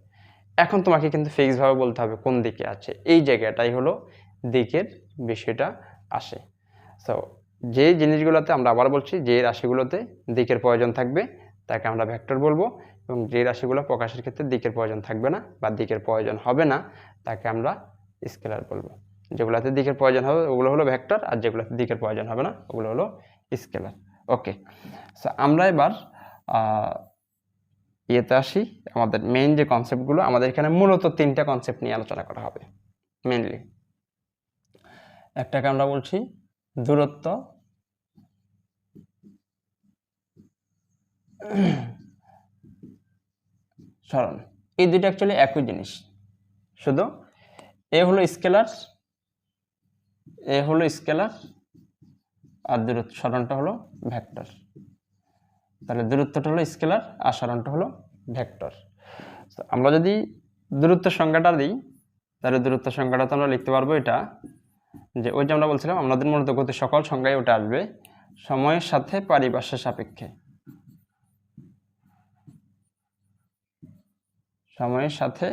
এখন তোমাকে কিন্তু ফিক্সভাবে বলতে হবে কোন দিকে আছে। এই জায়গাটাই হলো দিকের বিষয়টা আসে। সো যে জিনিসগুলোতে আমরা আবার বলছি যে রাশিগুলোতে দিকের প্রয়োজন থাকবে তাকে আমরা ভেক্টর বলবো, এবং যে রাশিগুলো প্রকাশের ক্ষেত্রে দিকের প্রয়োজন থাকবে না বা দিকের প্রয়োজন হবে না তাকে আমরা স্কেলার বলবো। যেগুলোতে দিকের প্রয়োজন হবে ওগুলো হলো ভেক্টর, আর যেগুলোতে দিকের প্রয়োজন হবে না ওগুলো হলো স্কেলার। ওকে, সো আমরা এবার ইয়েতে আসি। আমাদের মেইন যে কনসেপ্টগুলো, আমাদের এখানে মূলত 3টা কনসেপ্ট নিয়ে আলোচনা করা হবে মেইনলি। একটাকে আমরা বলছি দূরত্ব, সরণ। এই দুটো অ্যাকচুয়ালি একই জিনিস, শুধু এ হলো স্কেলার, আর দূরত্ব সরণটা হলো ভেক্টর। তাহলে দূরত্বটা হলো স্কেলার আর সরণটা হলো ভেক্টর। আমরা যদি দূরত্বের সংজ্ঞাটা দিই, তাহলে দূরত্বের সংজ্ঞাটা তো আমরা লিখতে পারবো এটা, যে ওই যে আমরা বলছিলাম আমাদের মূলত গতির সকল সংজ্ঞায় ওটা আসবে সময়ের সাথে পারিপার্শ্বের সাপেক্ষে। সময়ের সাথে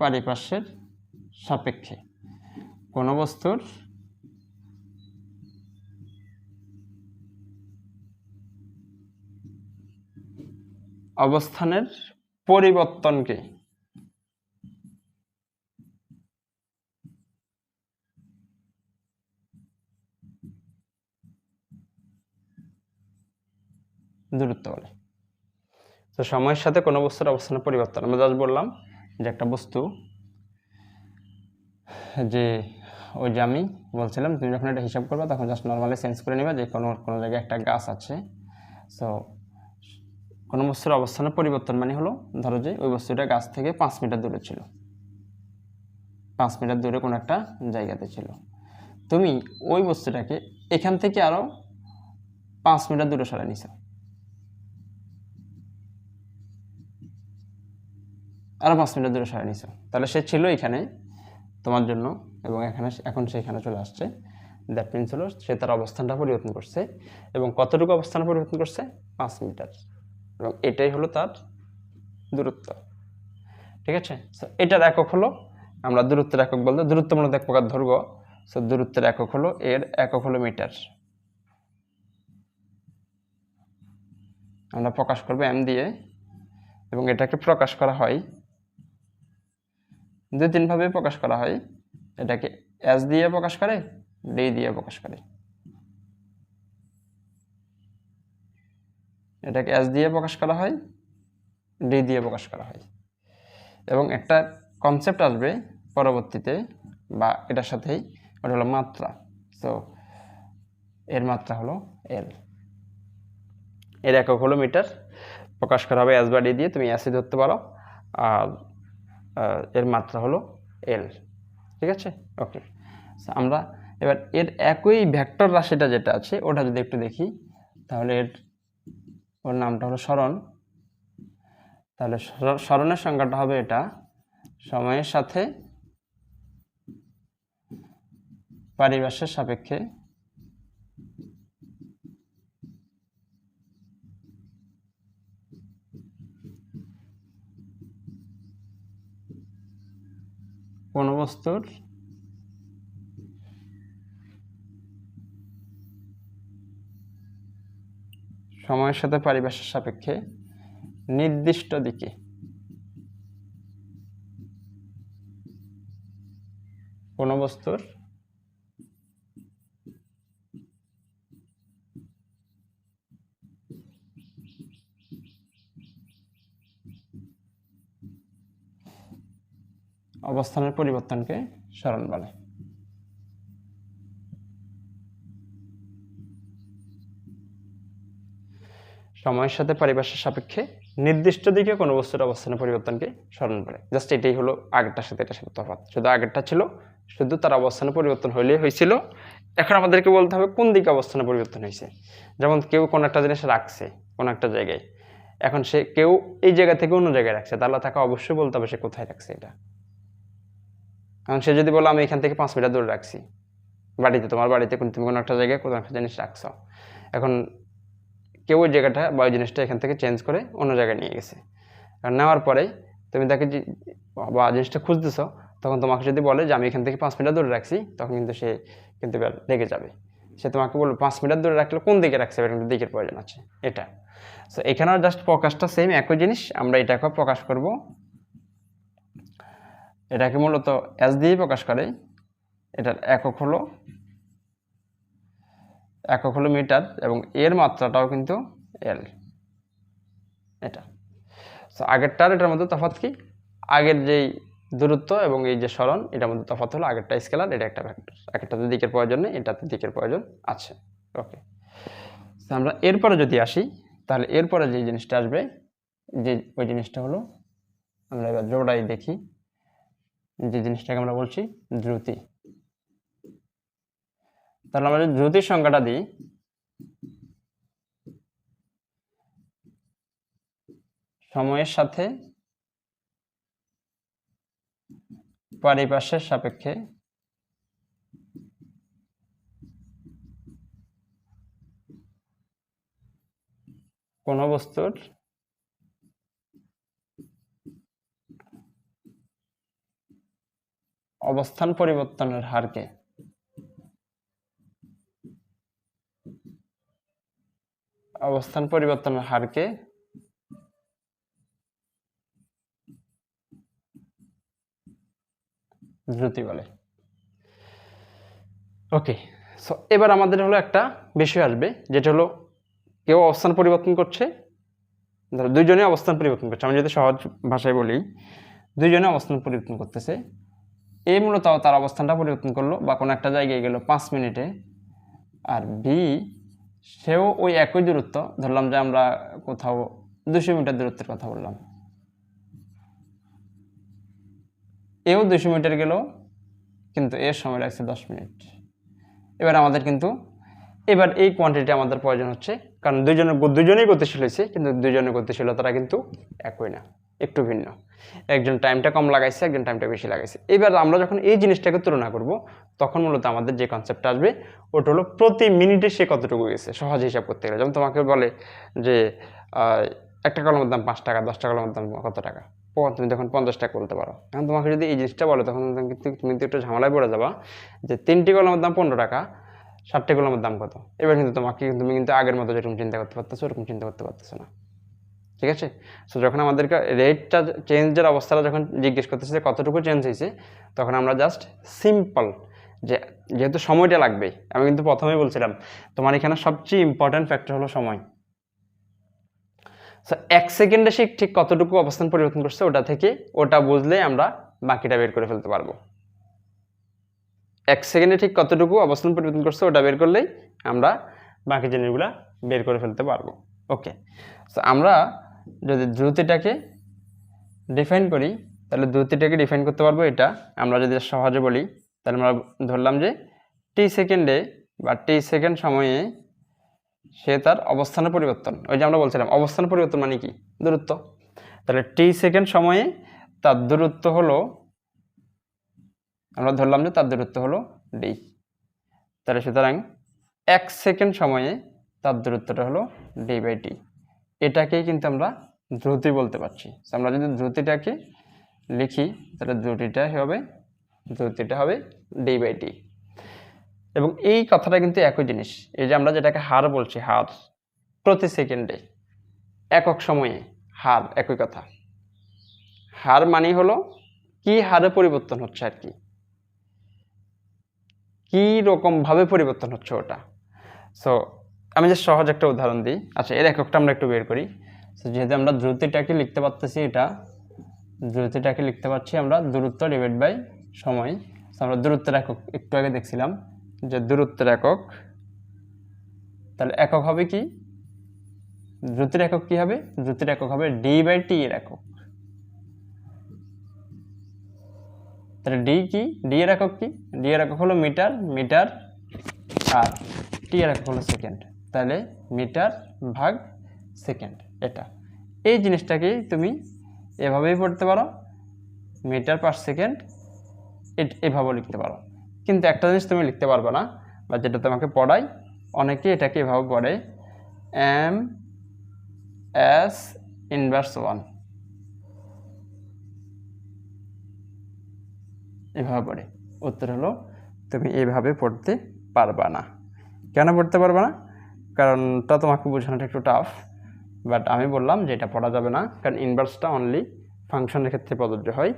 পারিপার্শ্বের সাপেক্ষে কোন বস্তুর অবস্থানের পরিবর্তনকে দূরত্ব বলে। তো সময়ের সাথে কোনো বস্তুর অবস্থানের পরিবর্তন, আমরা জাস্ট বললাম যে একটা বস্তু, যে ওই যে আমি বলছিলাম তুমি যখন এটা হিসাব করবে তখন জাস্ট নর্মালি চেঞ্জ করে নেবে যে কোনো জায়গায় একটা গাছ আছে। সো কোনো বস্তুর অবস্থানের পরিবর্তন মানে হলো, ধরো যে ওই বস্তুটা গাছ থেকে 5 মিটার দূরে ছিল, 5 মিটার দূরে কোনো একটা জায়গাতে ছিল, তুমি ওই বস্তুটাকে এখান থেকে আরো 5 মিটার দূরে সরাই নিছো, আরো 5 মিটার দূরে সরাই নিছো, তাহলে সে ছিল এখানে তোমার জন্য এবং এখন সে এখানে চলে আসছে। দ্যাট মিনস হলো সে তার অবস্থানটা পরিবর্তন করছে, এবং কতটুকু অবস্থান পরিবর্তন করছে? 5 মিটার, এবং এটাই হলো তার দূরত্ব। ঠিক আছে, সো এটার একক হলো, আমরা দূরত্বের একক বলতে, দূরত্ব মূলত এক প্রকার দৈর্ঘ্য, সো দূরত্বের একক হলো, এর একক হলো মিটার। আমরা প্রকাশ করবো এম দিয়ে, এবং এটাকে প্রকাশ করা হয় 2-3 ভাবে প্রকাশ করা হয়। এটাকে এস দিয়ে প্রকাশ করে, ডি দিয়ে প্রকাশ করে। এটাকে এস দিয়ে প্রকাশ করা হয়, ডি দিয়ে প্রকাশ করা হয়। এবং একটা কনসেপ্ট আসবে পরবর্তীতে বা এটার সাথেই, ওটা হলো মাত্রা। সো এর মাত্রা হলো এল, এর একক হলো মিটার, প্রকাশ করা হবে এস বা ডি দিয়ে, তুমি এসই ধরতে পারো, আর এর মাত্রা হলো এল। ঠিক আছে, ওকে। আমরা এবার এর একই ভেক্টর রাশিটা যেটা আছে ওটা যদি একটু দেখি, তাহলে ওর নামটা হলো সরণ। তাহলে সরণের সংখ্যাটা হবে এটা, সময়ের সাথে পারিপার্শ্বের সাপেক্ষে কোন বস্তুর সময়ের সাথে পারিপার্শ্বের সাপেক্ষে নির্দিষ্ট দিকে কোন বস্তুর অবস্থানের পরিবর্তনকে সরণ বলে। সময়ের সাথে পারিপার্শ্বের সাপেক্ষে নির্দিষ্ট দিকে কোনো বস্তুর অবস্থানের পরিবর্তনকে সরণ বলে। জাস্ট এটাই হলো আগেরটার সাথে এটার সাথে তফাৎ, শুধু আগেরটা ছিল শুধু তার অবস্থানের পরিবর্তন হইলেই হয়েছিল, এখন আমাদেরকে বলতে হবে কোন দিকে অবস্থানের পরিবর্তন হয়েছে। যেমন কেউ কোনো একটা জিনিস রাখছে কোনো একটা জায়গায়, এখন সে কেউ এই জায়গা থেকে অন্য জায়গায় রাখছে, তাহলে তাকে অবশ্যই বলতে হবে সে কোথায় রাখছে এটা। কারণ সে যদি বলে আমি এখান থেকে 5 মিটার দূরে রাখছি, বাড়িতে, তোমার বাড়িতে তুমি কোনো একটা জায়গায় কোনো একটা জিনিস রাখছো, এখন কেউ ওই জায়গাটা বা ওই জিনিসটা এখান থেকে চেঞ্জ করে অন্য জায়গায় নিয়ে গেছে, আর নেওয়ার পরে তুমি তাকে বা জিনিসটা খুঁজতেছ, তখন তোমাকে যদি বলে যে আমি এখান থেকে 5 মিটার দূরে রাখছি, তখন কিন্তু সে কিন্তু লেগে যাবে। সে তোমাকে বলবে 5 মিটার দূরে রাখলে কোন দিকে রাখছে, এবার কিন্তু দিকের প্রয়োজন আছে এটা। সো এখানেও জাস্ট প্রকাশটা সেম, একই জিনিস, আমরা এটাকে প্রকাশ করব, এটাকে মূলত এস দিয়ে প্রকাশ করে, এটার একক হলো মিটার, এবং এর মাত্রাটাও কিন্তু এল। এটা আগেরটার এটার মধ্যে তফাৎ কি, আগের যেই দূরত্ব এবং এই যে সরণ, এটার মধ্যে তফাৎ হলো আগেরটা স্কেলার, এটা একটা ভেক্টর, আগেরটাতে দিকের প্রয়োজন নেই, এটাতে দিকের প্রয়োজন আছে। ওকে, আমরা এরপরে যদি আসি, তাহলে এরপরে যে জিনিসটা আসবে, যে ওই জিনিসটা হলো, আমরা এবার জোড়াই দেখি, যে জিনিসটাকে আমরা বলছি দ্রুতি। তাহলে আমরা যদি দ্রুতির সংখ্যাটা দিই, সময়ের সাথে পারিপার্শ্বের সাপেক্ষে কোন বস্তুর অবস্থান পরিবর্তনের হারকে দ্রুতি বলে। ওকে, সো এবার আমাদের হলো একটা বিষয় আসবে, যেটা হলো কেউ অবস্থান পরিবর্তন করছে, ধরো দুইজনে অবস্থান পরিবর্তন করছে, আমি যদি সহজ ভাষায় বলি, দুইজনে অবস্থান পরিবর্তন করতেছে। এ মূলত তার অবস্থানটা পরিবর্তন করলো বা কোনো একটা জায়গায় গেল 5 মিনিটে, আর বি সেও ওই একই দূরত্ব, ধরলাম যে আমরা কোথাও 200 মিটার দূরত্বের কথা বললাম, এও 200 মিটার গেল, কিন্তু এর সময় লাগছে 10 মিনিট। এবার আমাদের কিন্তু এবার এই কোয়ান্টিটি আমাদের প্রয়োজন হচ্ছে, কারণ দুজনেই গতিশীল হয়েছে, কিন্তু দুজনের গতিশীলতাটা কিন্তু একই না, একটু ভিন্ন। একজন টাইমটা কম লাগাইছে, একজন টাইমটা বেশি লাগাইছে। এবার আমরা যখন এই জিনিসটাকে তুলনা করব, তখন মূলত আমাদের যে কনসেপ্টটা আসবে ওটা হলো প্রতি মিনিটে সে কতটুকু গেছে, সহজ হিসাব করতে গেলে। যেমন তোমাকে বলে যে একটা কলমের দাম 5 টাকা, 10টা কলমের দাম কত টাকা, তুমি তখন 50 টাকা বলতে পারো। এখন তোমাকে যদি এই জিনিসটা বলো, তখন তুমি কিন্তু একটু ঝামেলায় পড়ে যাবা যে 3টি কলমের দাম 15 টাকা, 60টি কলমের দাম কত। এবার কিন্তু তুমি কিন্তু আগের মতো যেরকম চিন্তা করতে পারতেছো ওরকম চিন্তা করতে পারতেছো না, ঠিক আছে? সো যখন আমাদেরকে রেটটা চেঞ্জের অবস্থাটা যখন জিজ্ঞেস করতেছে যে কতটুকু চেঞ্জ হয়েছে, তখন আমরা জাস্ট সিম্পল যে যেহেতু সময়টা লাগবে, আমি কিন্তু প্রথমেই বলছিলাম তোমার এখানে সবচেয়ে ইম্পর্ট্যান্ট ফ্যাক্টর হলো সময়। সো 1 সেকেন্ডে সে ঠিক কতটুকু অবস্থান পরিবর্তন করছে ওটা বুঝলেই আমরা বাকিটা বের করে ফেলতে পারবো। 1 সেকেন্ডে ঠিক কতটুকু অবস্থান পরিবর্তন করছে ওটা বের করলেই আমরা বাকি জিনিসগুলো বের করে ফেলতে পারবো। ওকে, সো আমরা যদি দ্রুতিটাকে ডিফাইন করি, তাহলে দ্রুতিটাকে ডিফাইন করতে পারবো এটা। আমরা যদি সহজে বলি, তাহলে আমরা ধরলাম যে টি সেকেন্ডে বা টি সেকেন্ড সময়ে সে তার অবস্থানের পরিবর্তন, ওই যে আমরা বলছিলাম অবস্থান পরিবর্তন মানে কি, দূরত্ব। তাহলে টি সেকেন্ড সময়ে তার দূরত্ব হলো, আমরা ধরলাম যে তার দূরত্ব হলো ডি। তাহলে সুতরাং 1 সেকেন্ড সময়ে তার দূরত্বটা হলো ডি বাই টি। এটাকেই কিন্তু আমরা দ্রুতি বলতে পারছি। আমরা যদি দ্রুতিটাকে লিখি, তাহলে দ্রুতিটা হবে ডি বাই টি। এবং এই কথাটা কিন্তু একই জিনিস, এই যে আমরা যেটাকে হার বলছি, হার প্রতি সেকেন্ডে, একক সময়ে হার, একই কথা। হার মানে হলো কি হারে পরিবর্তন হচ্ছে আর কি রকম ভাবে পরিবর্তন হচ্ছে ওটা। সো আমি যে সহজ একটা উদাহরণ দিই। আচ্ছা, এর এককটা আমরা একটু বের করি। যেহেতু আমরা দ্রুতিটাকে লিখতে পারতেছি, দ্রুতিটাকে লিখতে পারছি আমরা দূরত্ব ডিভাইড বাই সময়। আমরা দূরত্বের একক একটু আগে দেখছিলাম যে দূরত্বের একক, তাহলে একক হবে কি, দ্রুতির একক কি হবে, দ্রুতির একক হবে ডি বাই টি এর একক। তাহলে ডি কি, ডি এর একক কি, ডি এর একক হলো মিটার, আর টি এর একক হলো সেকেন্ড। তাহলে মিটার ভাগ সেকেন্ড। এটা এই জিনিসটাকে তুমি এভাবেই পড়তে পারো, মিটার পার সেকেন্ড, এভাবেও লিখতে পারো। কিন্তু একটা জিনিস তুমি লিখতে পারবে না, বা যেটা তোমাকে পড়াই অনেকে এটাকে এভাবে পড়ে, এম এস ইনভার্স 1, এভাবে পড়ে। উত্তর হলো তুমি এইভাবে পড়তে পারবা না। কেন পড়তে পারবে না? কারণটা তোমাকে বোঝানোটা একটু টাফ, বাট আমি বললাম যে এটা পড়া যাবে না, কারণ ইনভার্সটা অনলি ফাংশনের ক্ষেত্রে প্রযোজ্য হয়।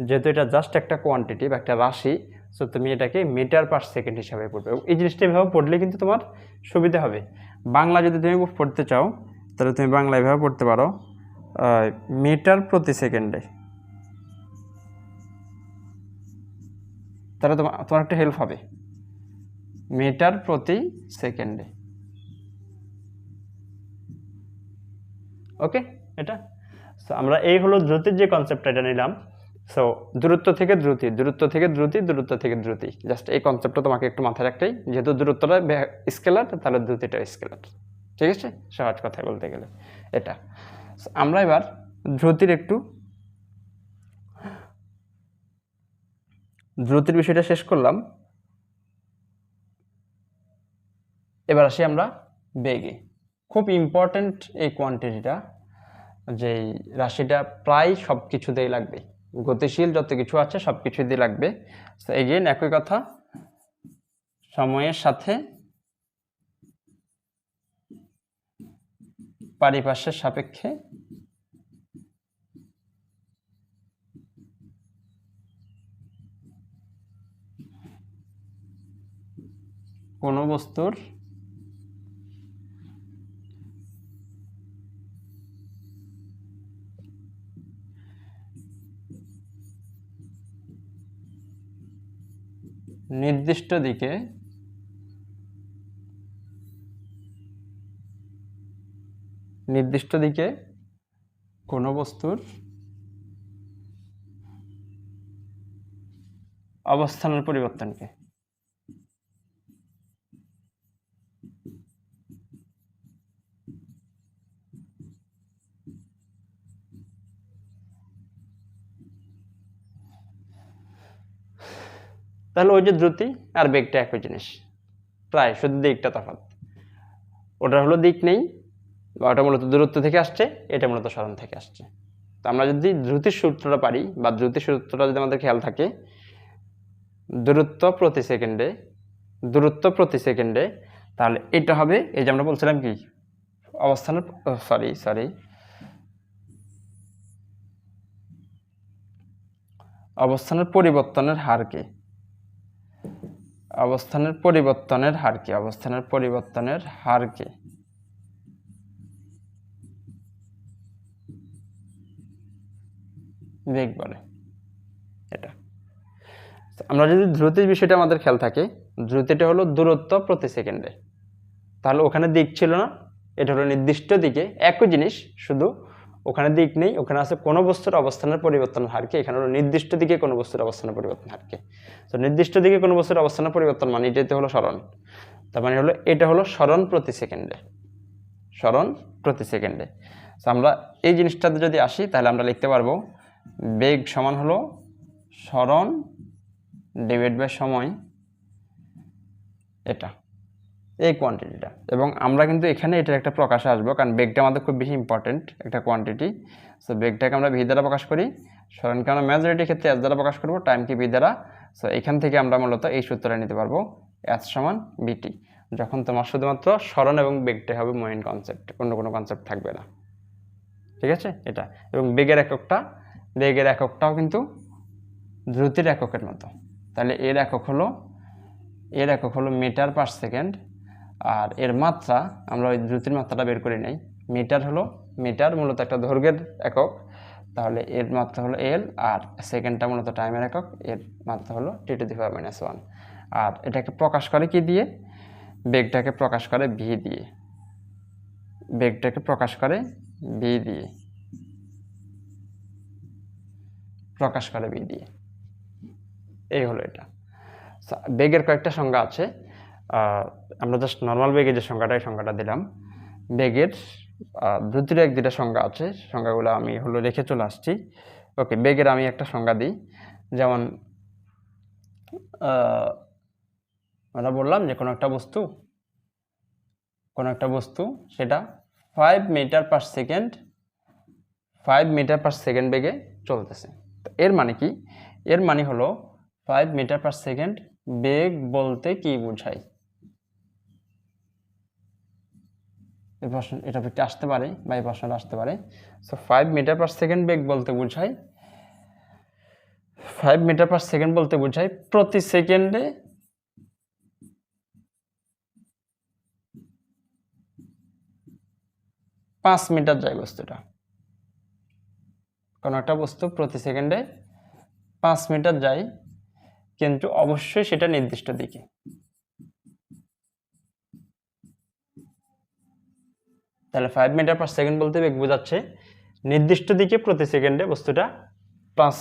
যেহেতু এটা জাস্ট একটা কোয়ান্টিটি বা একটা রাশি, সো তুমি এটাকে মিটার পার সেকেন্ড হিসাবে পড়বে। এই জিনিসটা এভাবে পড়লে কিন্তু তোমার সুবিধা হবে। বাংলা যদি তুমি পড়তে চাও, তাহলে তুমি বাংলা এভাবে পড়তে পারো, মিটার প্রতি সেকেন্ডে। তাহলে তোমার একটা হেল্প হবে, মিটার প্রতি সেকেন্ডে। ওকে, এটা সো আমরা এই হলো দ্রুতির যে কনসেপ্টটা এটা নিলাম। সো দূরত্ব থেকে দ্রুতি, জাস্ট এই কনসেপ্টটা তোমাকে একটু মাথায় রাখতেই, যেহেতু দূরত্বটা স্কেলার, তাহলে দ্রুতিটা স্কেলার, ঠিক আছে, সহজ কথায় বলতে গেলে এটা। আমরা এবার দ্রুতির বিষয়টা শেষ করলাম। এবার আসি আমরা বেগে। খুব ইম্পর্টেন্ট এই কোয়ান্টিটিটা, যে রাশিটা প্রায় সব কিছুতেই লাগবে, গতিশীল যত কিছু আছে সব কিছু দিয়ে লাগবে। তো এগেইন একই কথা, সময়ের সাথে পারিপার্শ্বের সাপেক্ষে কোনো বস্তুর নির্দিষ্ট দিকে কোনো বস্তুর অবস্থানের পরিবর্তনকে তাহলে ওই যে দ্রুতি আর বেগটা একই জিনিস, প্রায় শুধু দিকটা তফাৎ। ওটা হলো দিক নেই, বা ওটা মূলত দূরত্ব থেকে আসছে, এটা মূলত সরণ থেকে আসছে। তো আমরা যদি দ্রুতির সূত্রটা পারি, বা দ্রুতির সূত্রটা যদি আমাদের খেয়াল থাকে, দূরত্ব প্রতি সেকেন্ডে, তাহলে এটা হবে, এই যে আমরা বলছিলাম কি অবস্থানের অবস্থানের পরিবর্তনের হারকে বেগ বলে। এটা আমরা যদি দ্রুতির বিষয়টা আমাদের খেয়াল থাকে, দ্রুতিটা হলো দূরত্ব প্রতি সেকেন্ডে, তাহলে ওখানে দিক ছিল না, এটা হলো নির্দিষ্ট দিকে, একই জিনিস, শুধু ওখানে দিক নেই, ওখানে আছে কোনো বস্তুর অবস্থানের পরিবর্তনের হারকে, এখানে হলো নির্দিষ্ট দিকে কোনো বস্তুর অবস্থানের পরিবর্তন হারকে। তো নির্দিষ্ট দিকে কোনো বস্তুর অবস্থানের পরিবর্তন মানে এটাতে হলো সরণ, তার মানে হলো এটা হলো সরণ প্রতি সেকেন্ডে। তো আমরা এই জিনিসটাতে যদি আসি, তাহলে আমরা লিখতে পারবো বেগ সমান হলো সরণ ডিভাইড বাই সময়, এটা এই কোয়ান্টিটিটা। এবং আমরা কিন্তু এখানে এটার একটা প্রকাশে আসবো, কারণ বেগটা আমাদের খুব বেশি ইম্পর্টেন্ট একটা কোয়ান্টিটি। সো বেগটাকে আমরা ভি দ্বারা প্রকাশ করি, সরণকে আমরা মেজরিটির ক্ষেত্রে এস দ্বারা প্রকাশ করবো, টাইমকে ভি দ্বারা। সো এখান থেকে আমরা মূলত এই সূত্রটা নিতে পারবো, এস সমান বিটি, যখন তোমার শুধুমাত্র সরণ এবং বেগটাই হবে মেইন কনসেপ্ট, অন্য কোনো কনসেপ্ট থাকবে না। ঠিক আছে, এটা। এবং বেগের এককটাও কিন্তু দ্রুতির এককের মতো, তাহলে এর একক হলো মিটার পার সেকেন্ড, আর এর মাত্রা আমরা ওই দ্রুতির মাত্রাটা বের করে নেই, মিটার মূলত একটা দৈর্ঘ্যের একক, তাহলে এর মাত্রা হলো এল, আর সেকেন্ডটা মূলত টাইমের একক, এর মাত্রা হলো টি⁻⁻1। আর এটাকে প্রকাশ করে কি দিয়ে? বেগটাকে প্রকাশ করে ভি দিয়ে, এই হলো এটা। বেগের কয়েকটা সংজ্ঞা আছে, আমরা জাস্ট নর্মাল বেগের যে সংজ্ঞাটা দিলাম। বেগের দ্রুতির এক দুটা সংজ্ঞা আছে, সংজ্ঞাগুলো আমি রেখে চলে আসছি। ওকে, বেগের আমি একটা সংজ্ঞা দিই, যেমন আমরা বললাম যে কোনো একটা বস্তু সেটা 5 মিটার পার সেকেন্ড বেগে চলতেছে। এর মানে কি? এর মানে হলো 5 মিটার পার সেকেন্ড বেগ বলতে কি বোঝায়? এই প্রশ্ন এটা আসতে পারে, বা এই প্রশ্নটা আসতে পারে। সো 5 মিটার পার সেকেন্ড বেগ বলতে বোঝায়, প্রতি সেকেন্ডে 5 মিটার যায় বস্তুটা। কোনো একটা বস্তু প্রতি সেকেন্ডে 5 মিটার যায়, কিন্তু অবশ্যই সেটা নির্দিষ্ট দিকে। তাহলে 5 মিটার পার সেকেন্ড বলতে বেগ বোঝাচ্ছে নির্দিষ্ট দিকে প্রতি সেকেন্ডে বস্তুটা 5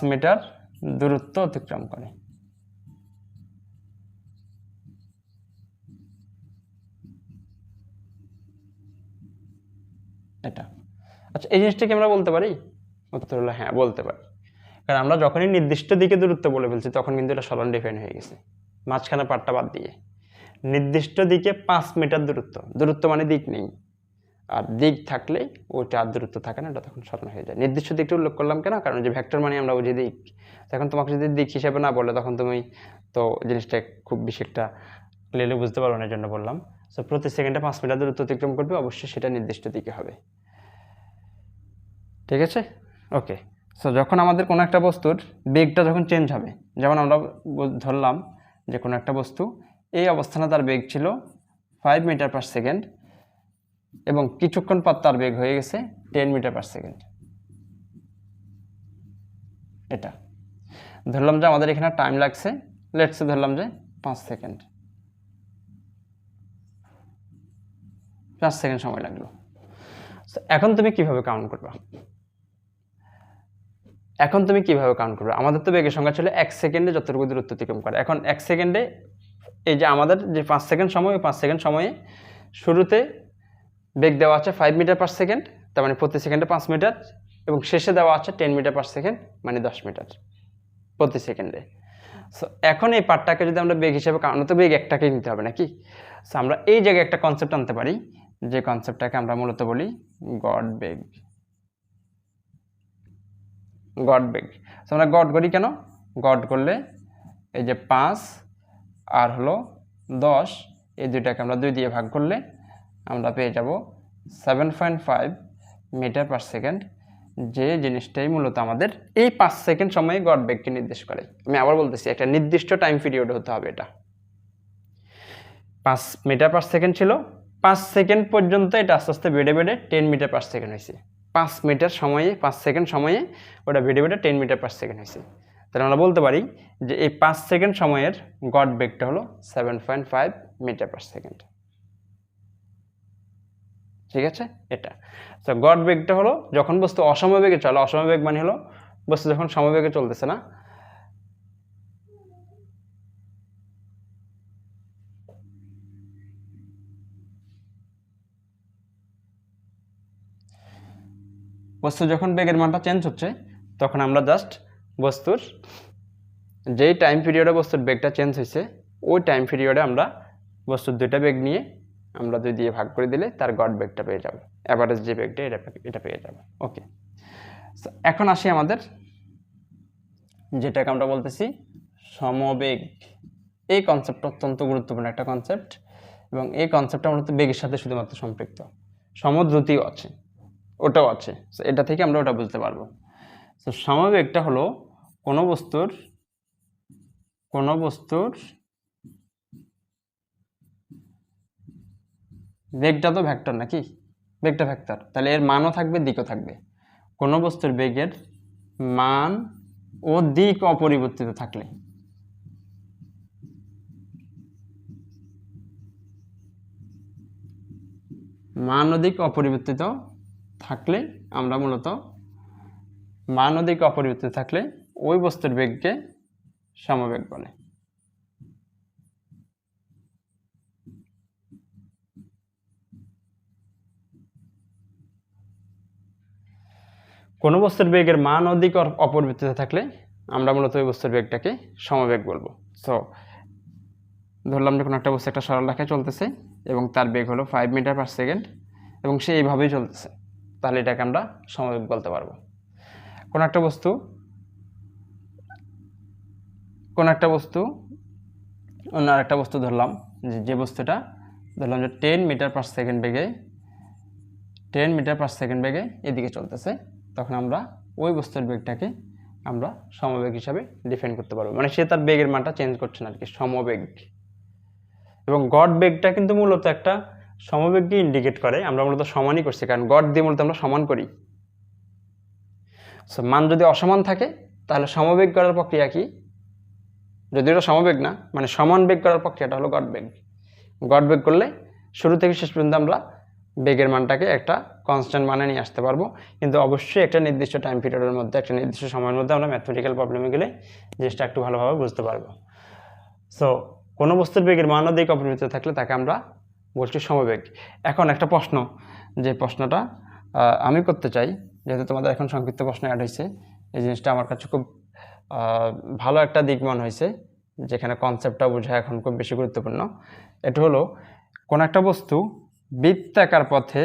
মিটার দূরত্ব অতিক্রম করে। এটা আচ্ছা, এই জিনিসটা কি আমরা বলতে পারি? উত্তর হলো হ্যাঁ, বলতে পারি। কারণ আমরা যখনই নির্দিষ্ট দিকে দূরত্ব বলে ফেলছি, তখন কিন্তু এটা সরণ ডিফাইন হয়ে গেছে, মাঝখানে পার্টটা বাদ দিয়ে। নির্দিষ্ট দিকে 5 মিটার দূরত্ব মানে দিক নেই, আর দিক থাকলে ওইটা আর দূরত্ব থাকে না, এটা তখন সরণ হয়ে যায়। নির্দিষ্ট দিকটা উল্লেখ করলাম কেন? কারণ যে ভেক্টর মানে আমরা বুঝি দিক। এখন তোমাকে যদি দিক হিসেবে না বলে, তখন তুমি তো জিনিসটা খুব বেশি একটা ক্লিয়ারলি বুঝতে পারো না, এই জন্য বললাম। সো প্রতি সেকেন্ডে 5 মিটার দূরত্ব অতিক্রম করবে, অবশ্যই সেটা নির্দিষ্ট দিকে হবে। ঠিক আছে, ওকে। সো যখন আমাদের কোনো একটা বস্তুর বেগটা যখন চেঞ্জ হবে, যেমন আমরা ধরলাম যে কোনো একটা বস্তু এই অবস্থানে তার বেগ ছিল 5 মিটার পার সেকেন্ড, এবং কিছুক্ষণ পর তার বেগ হয়ে গেছে 10 মিটার পার সেকেন্ড। এটা ধরলাম যে আমাদের এখানে টাইম লাগছে, লেটসে ধরলাম যে 5 সেকেন্ড, 5 সেকেন্ড সময় লাগলো। এখন তুমি কিভাবে কাউন্ট করবে? আমাদের তো বেগের সংখ্যা ছিল 1 সেকেন্ডে যতটুকু দূরত্ব অতিক্রম করে। এখন 1 সেকেন্ডে এই যে আমাদের যে 5 সেকেন্ড সময়, ওই 5 সেকেন্ড সময়ে শুরুতে বেগ দেওয়া আছে 5 মিটার পার সেকেন্ড, তার মানে প্রতি সেকেন্ডে 5 মিটার, এবং শেষে দেওয়া আছে 10 মিটার পার সেকেন্ড, মানে 10 মিটার প্রতি সেকেন্ডে। সো এখন এই পার্টটাকে যদি আমরা বেগ হিসেবে কাউন্ট, তো বেগ একটাকেই নিতে হবে নাকি? সো আমরা এই জায়গায় একটা কনসেপ্ট আনতে পারি, যে কনসেপ্টটাকে আমরা মূলত বলি গড় বেগ। সো আমরা গড় করি কেন? গড় করলে এই যে 5 আর হলো 10, এই দুইটাকে আমরা 2 দিয়ে ভাগ করলে আমরা পেয়ে যাব 7.5 মিটার পার সেকেন্ড, যে জিনিসটাই মূলত আমাদের এই 5 সেকেন্ড সময়ে গড় বেগকে নির্দেশ করে। আমি আবার বলতেছি, একটা নির্দিষ্ট টাইম পিরিয়ড হতে হবে। এটা 5 মিটার পার সেকেন্ড ছিল, 5 সেকেন্ড পর্যন্ত এটা আস্তে আস্তে বেড়ে বেড়ে 10 মিটার পার সেকেন্ড হয়েছে। 5 সেকেন্ড সময়ে ওটা বেড়ে বেড়ে 10 মিটার পার সেকেন্ড হয়েছে। তাহলে আমরা বলতে পারি যে এই 5 সেকেন্ড সময়ের গড় বেগটা হলো 7.5 মিটার পার সেকেন্ড। ঠিক আছে, এটা তো গড় বেগটা হলো যখন বস্তু অসমবেগে চলে। অসমবেগ মানে হলো বস্তু যখন সমবেগে চলতেছে না। বস্তু যখন বেগের মানটা চেঞ্জ হচ্ছে, তখন আমরা জাস্ট বস্তুর যেই টাইম পিরিয়ডে বস্তুর বেগটা চেঞ্জ হয়েছে, ওই টাইম পিরিয়ডে আমরা বস্তুর দুইটা বেগ নিয়ে আমরা 2 দিয়ে ভাগ করে দিলে তার গড় বেগটা পেয়ে যাব, অ্যাভারেজ যে বেগটা এটা পেয়ে যাব। ওকে, এখন আসি আমাদের যেটাকে আমরা বলতেছি সমবেগ। এই কনসেপ্টটা অত্যন্ত গুরুত্বপূর্ণ একটা কনসেপ্ট, এবং এই কনসেপ্টটা মূলত বেগের সাথে শুধুমাত্র সম্পৃক্ত। সমদ্রুতিও আছে, ওটাও আছে, এটা থেকে আমরা ওটা বুঝতে পারবো। তো সমবেগটা হলো কোনো বস্তুর বেগটা তো ভেক্টর নাকি, বেগটা ভেক্টর, তাহলে এর মানও থাকবে, দিকও থাকবে। কোনো বস্তুর বেগের মান ও দিক অপরিবর্তিত থাকলে, মান ও দিক অপরিবর্তিত থাকলে আমরা মূলত মান ও দিক অপরিবর্তিত থাকলে ওই বস্তুর বেগকে সমবেগ বলে। কোনো বস্তুর বেগের মান ও দিক অপরিবর্তিত থাকলে আমরা মূলত ওই বস্তুর বেগটাকে সমবেগ বলবো। সো ধরলাম যে কোনো একটা বস্তু একটা সরল রেখায় চলতেছে এবং তার বেগ হলো 5 মিটার পার সেকেন্ড, এবং সে এইভাবেই চলতেছে, তাহলে এটাকে আমরা সমবেগ বলতে পারবো। কোনো একটা বস্তু অন্য আরেকটা বস্তু ধরলাম, যে বস্তুটা ধরলাম যে 10 মিটার পার সেকেন্ড বেগে এদিকে চলতেছে, তখন আমরা ওই বস্তুর বেগটাকে আমরা সমবেগ হিসাবে ডিফাইন করতে পারবো। মানে সে তার বেগের মানটা চেঞ্জ করছে না আর কি, সমবেগ। এবং গড় বেগটা কিন্তু মূলত একটা সমবেগকে ইন্ডিকেট করে। আমরা মূলত সমানই করছি, কারণ গড় দিয়ে মূলত আমরা সমান করি। সো মান যদি অসমান থাকে তাহলে সমবেগ করার প্রক্রিয়া কি? যদি এটা সমবেগ না, মানে সমান বেগ করার প্রক্রিয়াটা হলো গড় বেগ। গড় বেগ করলে শুরু থেকে শেষ পর্যন্ত আমরা বেগের মানটাকে একটা কনস্ট্যান্ট মানে নিয়ে আসতে পারবো, কিন্তু অবশ্যই একটা নির্দিষ্ট টাইম পিরিয়ডের মধ্যে, একটা নির্দিষ্ট সময়ের মধ্যে আমরা ম্যাথমেটিক্যাল প্রবলেমে গেলে জিনিসটা একটু ভালোভাবে বুঝতে পারবো। সো কোনো বস্তুর বেগের মান ও দিক অপরিবর্তিত থাকলে তাকে আমরা বলছি সমবেগ। এখন একটা প্রশ্ন, যে প্রশ্নটা আমি করতে চাই, যেহেতু তোমাদের এখন সংক্ষিপ্ত প্রশ্ন অ্যাড হয়েছে, এই জিনিসটা আমার কাছে খুব ভালো একটা দিক মনে হয়েছে, যেখানে কনসেপ্টটা বোঝা এখন খুব বেশি গুরুত্বপূর্ণ। এটা হলো কোন একটা বস্তু বৃত্তাকার পথে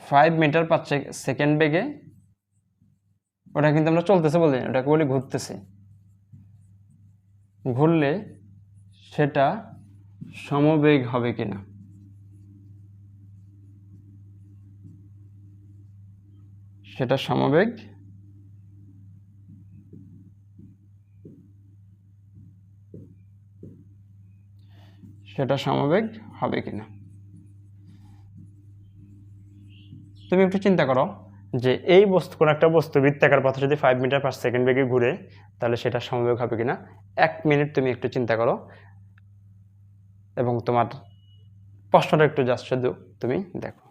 ফাইভ মিটার পার সেকেন্ড বেগে, ওটা কিন্তু আমরা চলতেছে বলি, ওটাকে বলি ঘুরতেছে, ঘুরলে সেটা সমবেগ হবে কিনা। সেটা সমবেগ হবে কিনা। তুমি একটু চিন্তা করো যে এই বস্তু কোন একটা বস্তু বৃত্তাকার পথে যদি 5 মিটার পার সেকেন্ড বেগে ঘুরে তাহলে সেটা সমবেগ হবে কিনা। 1 মিনিট তুমি একটু চিন্তা করো এবং তোমার প্রশ্নটা একটু জাস্ট শুধু তুমি দেখো।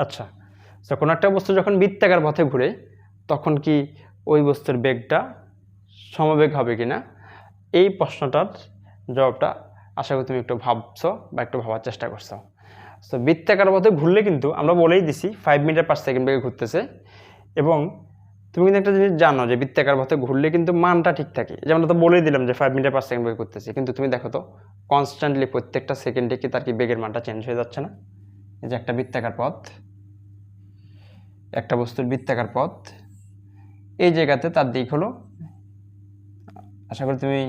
আচ্ছা, তো কোনো একটা বস্তু যখন বৃত্তাকার পথে ঘুরে তখন কি ওই বস্তুর বেগটা সমবেগ হবে কিনা, এই প্রশ্নটার জবাবটা আশা করি তুমি একটু ভাবছো বা একটু ভাবার চেষ্টা করছো। তো বৃত্তাকার পথে ঘুরলে কিন্তু আমরা বলেই দিছি 5 মিটার পার সেকেন্ড বেগে ঘুরতেছে, এবং তুমি কিন্তু একটা জিনিস জানো যে বৃত্তাকার পথে ঘুরলে কিন্তু মানটা ঠিক থাকে, যেমন তো বলেই দিলাম যে 5 মিটার পার সেকেন্ড বেগে ঘুরতেছে, কিন্তু তুমি দেখো তো কনস্ট্যান্টলি প্রত্যেকটা সেকেন্ডে কি তার কি বেগের মানটা চেঞ্জ হয়ে যাচ্ছে না। এই যে একটা বৃত্তাকার পথ, একটা বস্তুর বৃত্তাকার পথ, এই জায়গাতে তার দিক হলো, আশা করি তুমি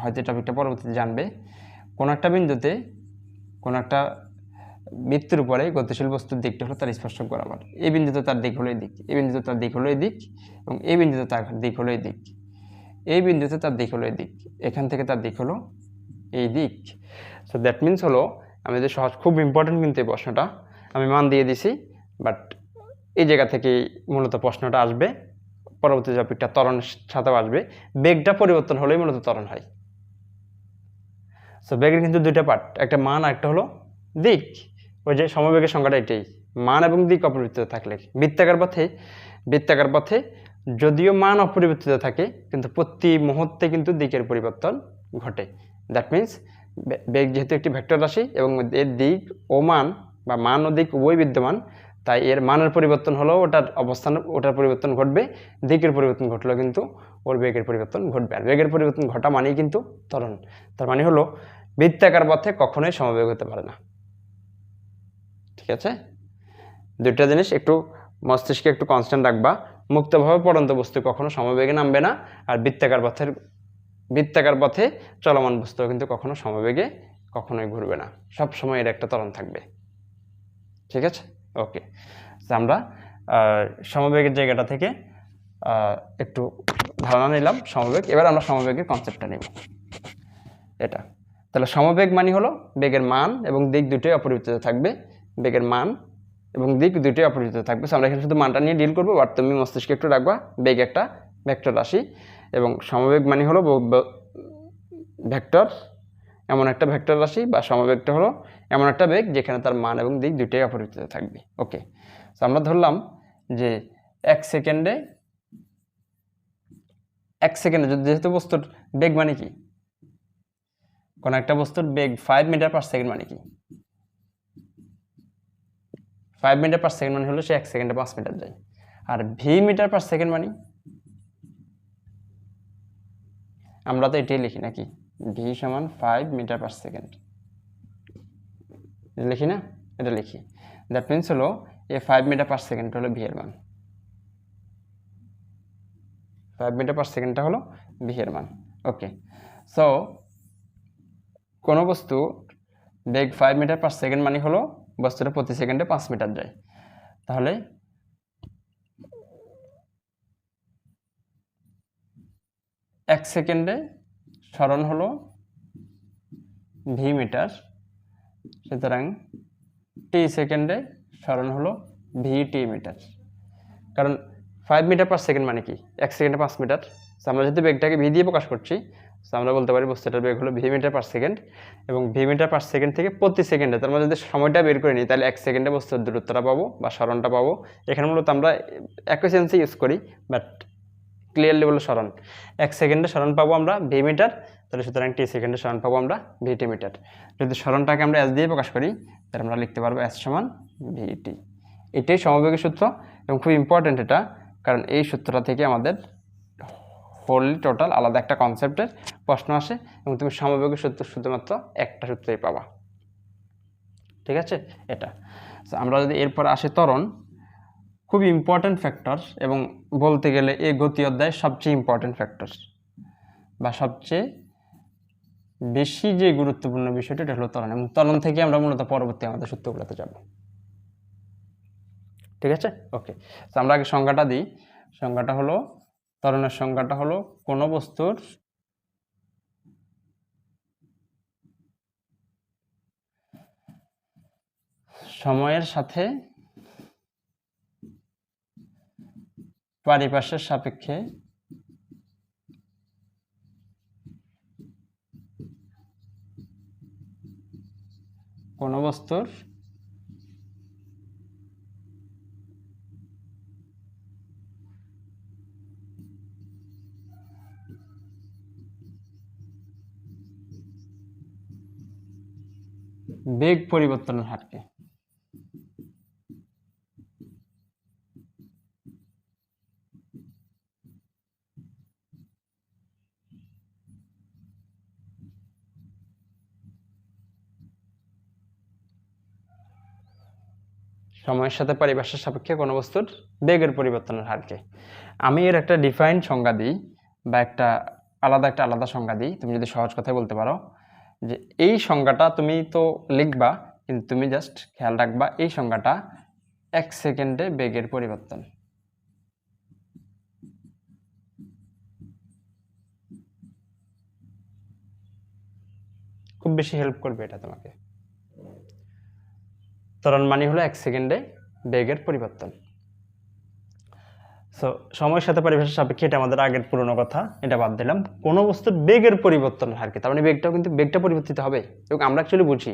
হয়তো টপিকটা পরবর্তীতে জানবে, কোনো একটা বিন্দুতে কোনো একটা বৃত্তের উপরে গতিশীল বস্তুর দিকটা হলো তার স্পর্শক বরাবর। এই বিন্দুতে তার দিক হলো এই দিক, এই বিন্দুতে তার দিক হলো এই দিক, এবং এই বিন্দুতে তার দিক হলো এই দিক, এই বিন্দুতে তার দিক হলো এই দিক, এখান থেকে তার দিক হলো এই দিক। সো দ্যাট মিনস হলো, আমি যে সহজ, খুব ইম্পর্টেন্ট কিন্তু এই প্রশ্নটা, আমি মান দিয়ে দিছি, বাট এই জায়গা থেকে মূলত প্রশ্নটা আসবে, পরবর্তী টপিকটা ত্বরণের সাথেও আসবে। বেগটা পরিবর্তন হলেই মূলত ত্বরণ হয়। সো বেগের কিন্তু দুইটা পার্ট, একটা মান আর একটা হলো দিক। ওই যে সমবেগের সংখ্যাটা এটাই, মান এবং দিক অপরিবর্তিত থাকলে। বৃত্তাকার পথে যদিও মান অপরিবর্তিত থাকে কিন্তু প্রতি মুহূর্তে কিন্তু দিকের পরিবর্তন ঘটে। দ্যাট মিনস বেগ যেহেতু একটি ভেক্টর রাশি এবং এর দিক ও মান বা মান ও দিক উভয় বিদ্যমান, তাই এর মানের পরিবর্তন হলেও ওটার অবস্থান, ওটার পরিবর্তন ঘটবে, দিকের পরিবর্তন ঘটলেও কিন্তু ওর বেগের পরিবর্তন ঘটবে। আর বেগের পরিবর্তন ঘটা মানেই কিন্তু ত্বরণ। তার মানে হলো বৃত্তাকার পথে কখনোই সমবেগ হতে পারে না। ঠিক আছে, দুইটা জিনিস একটু মস্তিষ্কে একটু কনস্ট্যান্ট রাখবা। মুক্তভাবে পড়ন্ত বস্তু কখনো সমবেগে নামবে না, আর বৃত্তাকার পথে চলমান বস্তু কিন্তু কখনো সমবেগে কখনোই ঘুরবে না, সব সময় এর একটা ত্বরণ থাকবে। ঠিক আছে, ওকে। আমরা সমবেগের জায়গাটা থেকে একটু ধারণা নিলাম সমবেগ। এবার আমরা সমবেগের কনসেপ্টটা নেব। এটা তাহলে সমবেগ মানে হলো বেগের মান এবং দিক দুটোই অপরিবর্তিত থাকবে, বেগের মান এবং দিক দুটোই অপরিবর্তিত থাকবে। আমরা এখানে শুধু মানটা নিয়ে ডিল করবো, বাট তুমি মস্তিষ্কে একটু রাখবা বেগ একটা ভেক্টর রাশি, এবং সমবেগ মানে হলো ভেক্টর, এমন একটা ভেক্টর রাশি বা সমবেগটা হলো এমন একটা বেগ যেখানে তার মান এবং দিক দুটোই অপরিবর্তিত থাকবে। ওকে, তো আমরা ধরলাম যে 1 সেকেন্ডে যেহেতু বস্তুর বেগ মানে কি, কোন একটা বস্তুর বেগ 5 মিটার পার সেকেন্ড মানে কি, 5 মিটার পার সেকেন্ড মানে হলো সে 1 সেকেন্ডে 5 মিটার যায়। আর ভি মিটার পার সেকেন্ড মানে আমরা তো এটাই লিখি নাকি, ভি সমান 5 মিটার পার সেকেন্ড লিখি না, এটা লিখি। দ্যাট মিনস হলো এই 5 মিটার পার সেকেন্ড হলো ভি এর মান, 5 মিটার পার সেকেন্ডটা হলো ভি এর মান। ওকে, সো কোনো বস্তু বেগ 5 মিটার পার সেকেন্ড মানে হলো বস্তুটা প্রতি সেকেন্ডে 5 মিটার যায়। তাহলে 1 সেকেন্ডে সরণ হলো ভি মিটার, সুতরাং টি সেকেন্ডে সরণ হলো ভি টি মিটার। কারণ 5 মিটার পার সেকেন্ড মানে কি, 1 সেকেন্ডে 5 মিটার। আমরা যদি বেগটাকে ভি দিয়ে প্রকাশ করছি, আমরা বলতে পারি বস্তুটার বেগ হলো ভি মিটার পার সেকেন্ড, এবং ভি মিটার পার সেকেন্ড থেকে প্রতি সেকেন্ডে, তার মানে যদি সময়টা বের করে নিই তাহলে 1 সেকেন্ডে বস্তুর দূরত্বটা পাবো বা সরণটা পাবো। এখানে মূলত আমরা অ্যাকুয়েশনসই ইউজ করি, বাট ক্লিয়ারলি বলে সরণ, 1 সেকেন্ডে সরণ পাবো আমরা ভি মিটার, তাহলে সুতরাং টি সেকেন্ডে সরণ পাবো আমরা ভি টি মিটার। যদি সরণটাকে আমরা এস দিয়ে প্রকাশ করি তাহলে আমরা লিখতে পারবো এস সমান ভি টি। এটাই সমবেগের সূত্র এবং খুব ইম্পর্টেন্ট এটা, কারণ এই সূত্রটা থেকে আমাদের হোলি টোটাল আলাদা একটা কনসেপ্টের প্রশ্ন আসে, এবং তুমি সমবেগের সূত্র শুধুমাত্র একটা সূত্রেই পাবা। ঠিক আছে, এটা। আমরা যদি এরপর আসি ত্বরণ, খুব ইম্পর্টেন্ট ফ্যাক্টর, এবং বলতে গেলে এই গতি অধ্যায়ের সবচেয়ে ইম্পর্টেন্ট ফ্যাক্টর বা সবচেয়ে বেশি যে গুরুত্বপূর্ণ বিষয়টা এটা হলো ত্বরণ, এবং ত্বরণ থেকে আমরা মূলত পরবর্তী আমাদের সূত্রগুলোতে যাব। ঠিক আছে, ওকে। তো আমরা আগে সংজ্ঞাটা দিই। সংজ্ঞাটা হলো, ত্বরণের সংজ্ঞাটা হলো কোনো বস্তুর সময়ের সাথে পারিপার্শ্বের সাপেক্ষে কোনো বস্তুর বেগ পরিবর্তনের হারকে সময়ের সাথে পারিপার্শ্বের সাপেক্ষে কোনো বস্তুর বেগের পরিবর্তনের হারকে আমি এর একটা ডিফাইন্ড সংজ্ঞা দিই বা একটা আলাদা সংজ্ঞা দিই, তুমি যদি সহজ কথায় বলতে পারো যে এই সংজ্ঞাটা তুমি তো লিখবা, কিন্তু তুমি জাস্ট খেয়াল রাখবা এই সংজ্ঞাটা 1 সেকেন্ডে বেগের পরিবর্তন। খুব বেশি হেল্প করবে এটা তোমাকে। ত্বরণ মানে হলো 1 সেকেন্ডে বেগের পরিবর্তন। সো সময়ের সাথে পারিপার্শ্বিক সাপেক্ষে, এটা আমাদের আগের পুরনো কথা, এটা বাদ দিলাম। কোনো বস্তুর বেগের পরিবর্তনের হার কি, তার মানে বেগটাও কিন্তু বেগটা পরিবর্তিত হবে। এবং আমরা অ্যাকচুয়ালি বুঝি,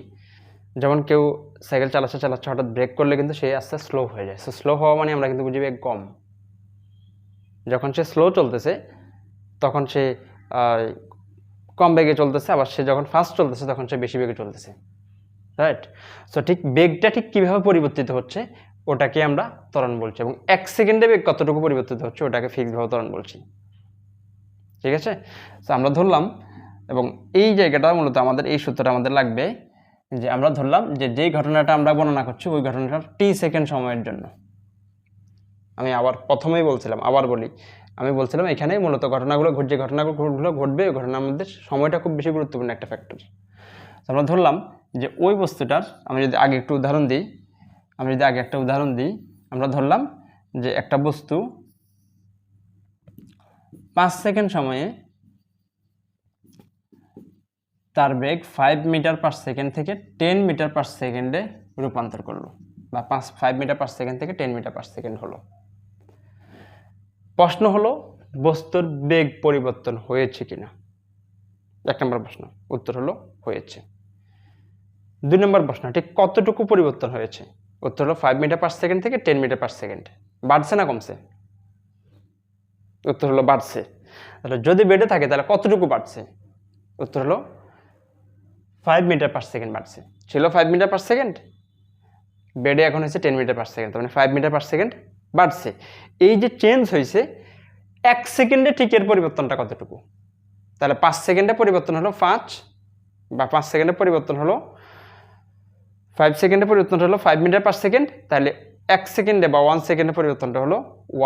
যেমন কেউ সাইকেল চালাচ্ছে হঠাৎ ব্রেক করলে কিন্তু সে আস্তে স্লো হয়ে যায়। সো স্লো হওয়া মানে আমরা কিন্তু বুঝি বেগ কম। যখন সে স্লো চলতেছে তখন সে কম বেগে চলতেছে, আবার সে যখন ফাস্ট চলতেছে তখন সে বেশি বেগে চলতেছে, রাইট? সো ঠিক বেগটা ঠিক কীভাবে পরিবর্তিত হচ্ছে ওটাকে আমরা ত্বরণ বলছি, এবং 1 সেকেন্ডে বেগ কতটুকু পরিবর্তিত হচ্ছে ওটাকে ফিক্সডভাবে ত্বরণ বলছি। ঠিক আছে, তো আমরা ধরলাম, এবং এই জায়গাটা মূলত আমাদের এই সূত্রটা আমাদের লাগবে যে আমরা ধরলাম যে যেই ঘটনাটা আমরা বর্ণনা করছি ওই ঘটনাটার টি সেকেন্ড সময়ের জন্য। আমি আবার প্রথমেই বলছিলাম, আবার বলি, আমি বলছিলাম এখানে মূলত ঘটনাগুলো ঘটবে ওই ঘটনার মধ্যে সময়টা খুব বেশি গুরুত্বপূর্ণ একটা ফ্যাক্টর। আমরা ধরলাম যে ওই বস্তুটার, আমি যদি আগে একটা উদাহরণ দিই, আমরা ধরলাম যে একটা বস্তু 5 সেকেন্ড সময়ে তার বেগ 5 মিটার পার সেকেন্ড থেকে 10 মিটার পার সেকেন্ডে রূপান্তর করলো, বা 5 মিটার পার সেকেন্ড থেকে 10 মিটার পার সেকেন্ড হলো। প্রশ্ন হলো বস্তুর বেগ পরিবর্তন হয়েছে কিনা। 1 নম্বর প্রশ্ন, উত্তর হলো হয়েছে। 2 নম্বর প্রশ্ন, ঠিক কতটুকু পরিবর্তন হয়েছে? উত্তর হলো 5 মিটার পার সেকেন্ড থেকে 10 মিটার পার সেকেন্ড। বাড়ছে না কমছে? উত্তর হলো বাড়ছে। তাহলে যদি বেড়ে থাকে তাহলে কতটুকু বাড়ছে? উত্তর হলো 5 মিটার পার সেকেন্ড বাড়ছে। ছিল 5 মিটার পার সেকেন্ড, বেড়ে এখন হয়েছে 10 মিটার পার সেকেন্ড, তার মানে 5 মিটার পার সেকেন্ড বাড়ছে। এই যে চেঞ্জ হয়েছে 1 সেকেন্ডে ঠিক এর পরিবর্তনটা কতটুকু? তাহলে 5 সেকেন্ডে পরিবর্তন হলো 5, বা 5 সেকেন্ডে পরিবর্তন হলো 5 সেকেন্ডে পরিবর্তন হলো 5 মিটার পার সেকেন্ড, তাহলে 1 সেকেন্ডে বা 1 সেকেন্ডে পরিবর্তনটা হলো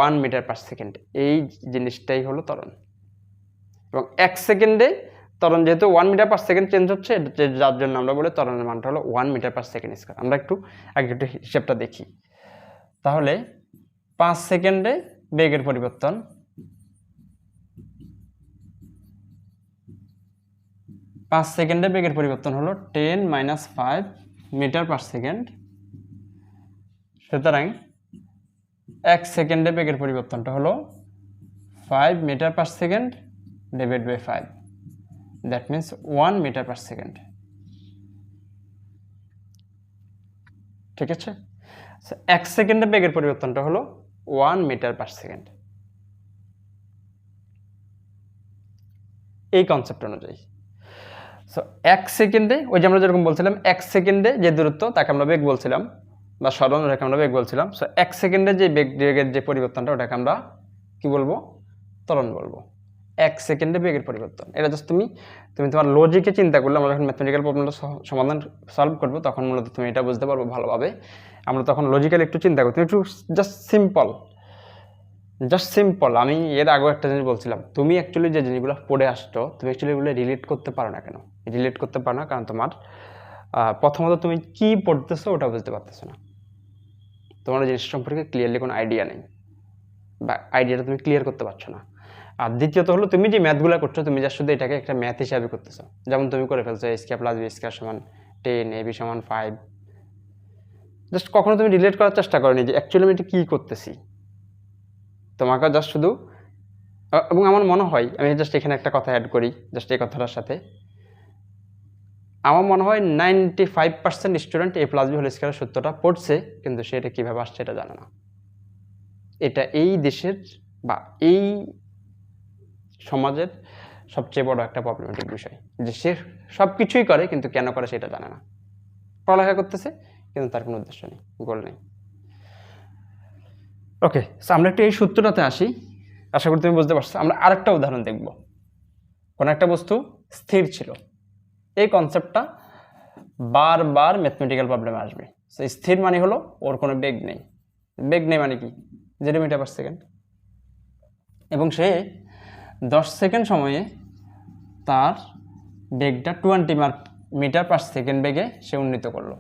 1 মিটার পার সেকেন্ড। এই জিনিসটাই হলো ত্বরণ। এবং 1 সেকেন্ডে ত্বরণ যেহেতু 1 মিটার পার সেকেন্ড চেঞ্জ হচ্ছে, যার জন্য আমরা বলি ত্বরণের মানটা হলো 1 মিটার পার সেকেন্ড স্কয়ার। আমরা আগে একটু হিসাবটা দেখি। তাহলে 5 সেকেন্ডে বেগের পরিবর্তন, 5 সেকেন্ডে বেগের পরিবর্তন হলো 10 - 5 মিটার পার সেকেন্ড। সুতরাং 1 সেকেন্ডে বেগের পরিবর্তনটা হলো 5 metre per second divide by 5, that means 1 metre per second. ঠিক আছে, 1 সেকেন্ডে বেগের পরিবর্তনটা হলো 1 মিটার পার সেকেন্ড। এই কনসেপ্ট অনুযায়ী সো 1 সেকেন্ডে, ওই যে আমরা যেরকম বলছিলাম 1 সেকেন্ডে যে দূরত্ব তাকে আমরা বেগ বলছিলাম, বা সরণ রেখে আমরা বেগ বলছিলাম। সো 1 সেকেন্ডে যে বেগের যে পরিবর্তনটা ওটাকে আমরা কি বলবো? ত্বরণ বলবো। 1 সেকেন্ডে বেগের পরিবর্তন, এটা জাস্ট তুমি তোমার লজিকে চিন্তা করলে, আমরা যখন ম্যাথমেটিক্যাল প্রবলেমটা সমাধান সলভ করবো তখন মূলত তুমি এটা বুঝতে পারবো ভালোভাবে। আমরা তখন লজিক্যালি একটু চিন্তা করি, তুমি একটু জাস্ট সিম্পল। আমি এর আগেও একটা জিনিস বলছিলাম, তুমি অ্যাকচুয়ালি যে জিনিসগুলো পড়ে আসছো তুমি অ্যাকচুয়ালি এগুলো রিলেট করতে পারো না। কেন রিলেট করতে পারো না? কারণ তোমার প্রথমত তুমি কি পড়তেছো ওটা বুঝতে পারতেছো না। তোমার জিনিস সম্পর্কে ক্লিয়ারলি কোনো আইডিয়া নেই, বা আইডিয়াটা তুমি ক্লিয়ার করতে পারছো না। আর দ্বিতীয়ত হলো তুমি যে ম্যাথগুলো করছো, তুমি যা শুধু এটাকে একটা ম্যাথ হিসাবে করতেছো। যেমন তুমি করে ফেলছো a square plus b square সমান 10, ab সমান 5। জাস্ট কখনো তুমি রিলেট করার চেষ্টা করোনি যে অ্যাকচুয়ালি আমি এটা কী করতেছি। তোমাকে জাস্ট শুধু, এবং আমার মনে হয় আমি জাস্ট এখানে একটা কথা অ্যাড করি জাস্ট এই কথাটার সাথে, আমার মনে হয় 95% student a plus B whole স্কয়ারের সূত্রটা পড়ছে, কিন্তু সে এটা কীভাবে আসছে এটা জানে না। এটা এই দেশের বা এই সমাজের সবচেয়ে বড় একটা প্রবলেমেটিক বিষয়, যে সে সব কিছুই করে কিন্তু কেন করে সেটা জানে না। পড়ালেখা করতেছে কিন্তু তার কোনো উদ্দেশ্য নেই, গোল নেই। ওকে, সো আমরা একটু এই সূত্রটাতে আসি, আশা করি তুমি বুঝতে পারছো। আমরা আরেকটা উদাহরণ দেখব। কোনো একটা বস্তু স্থির ছিল, এই কনসেপ্টটা বারবার ম্যাথমেটিক্যাল প্রবলেমে আসবে। সো স্থির মানে হলো ওর কোনো বেগ নেই। বেগ নেই মানে কি? 0 মিটার পার সেকেন্ড, এবং সে 10 সেকেন্ড সময়ে তার বেগটা 20 মিটার পার সেকেন্ড বেগে সে উন্নীত করলো।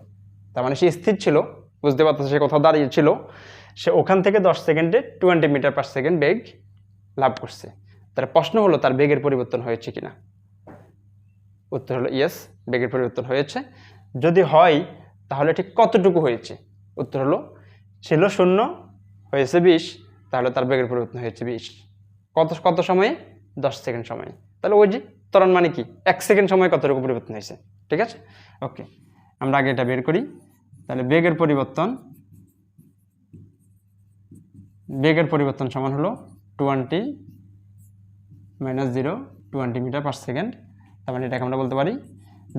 তার মানে সে স্থির ছিল, বুঝতে পারতো সে কোথাও দাঁড়িয়ে ছিল, সে ওখান থেকে 10 সেকেন্ডে 20 মিটার পার সেকেন্ড বেগ লাভ করছে। তার প্রশ্ন হলো তার বেগের পরিবর্তন হয়েছে কিনা। উত্তর হলো ইয়েস, বেগের পরিবর্তন হয়েছে। যদি হয় তাহলে ঠিক কতটুকু হয়েছে? উত্তর হলো ছিল 0, হয়েছে 20, তাহলে তার বেগের পরিবর্তন হয়েছে 20। কত সময়ে? 10 সেকেন্ড সময়ে। তাহলে ওই যে ত্বরণ মানে কি, 1 সেকেন্ড সময়ে কতটুকু পরিবর্তন হয়েছে। ঠিক আছে, ওকে, আমরা আগে এটা বের করি। তাহলে বেগের পরিবর্তন সমান হলো 20 - 0, 20 মিটার পার সেকেন্ড। তার মানে এটাকে আমরা বলতে পারি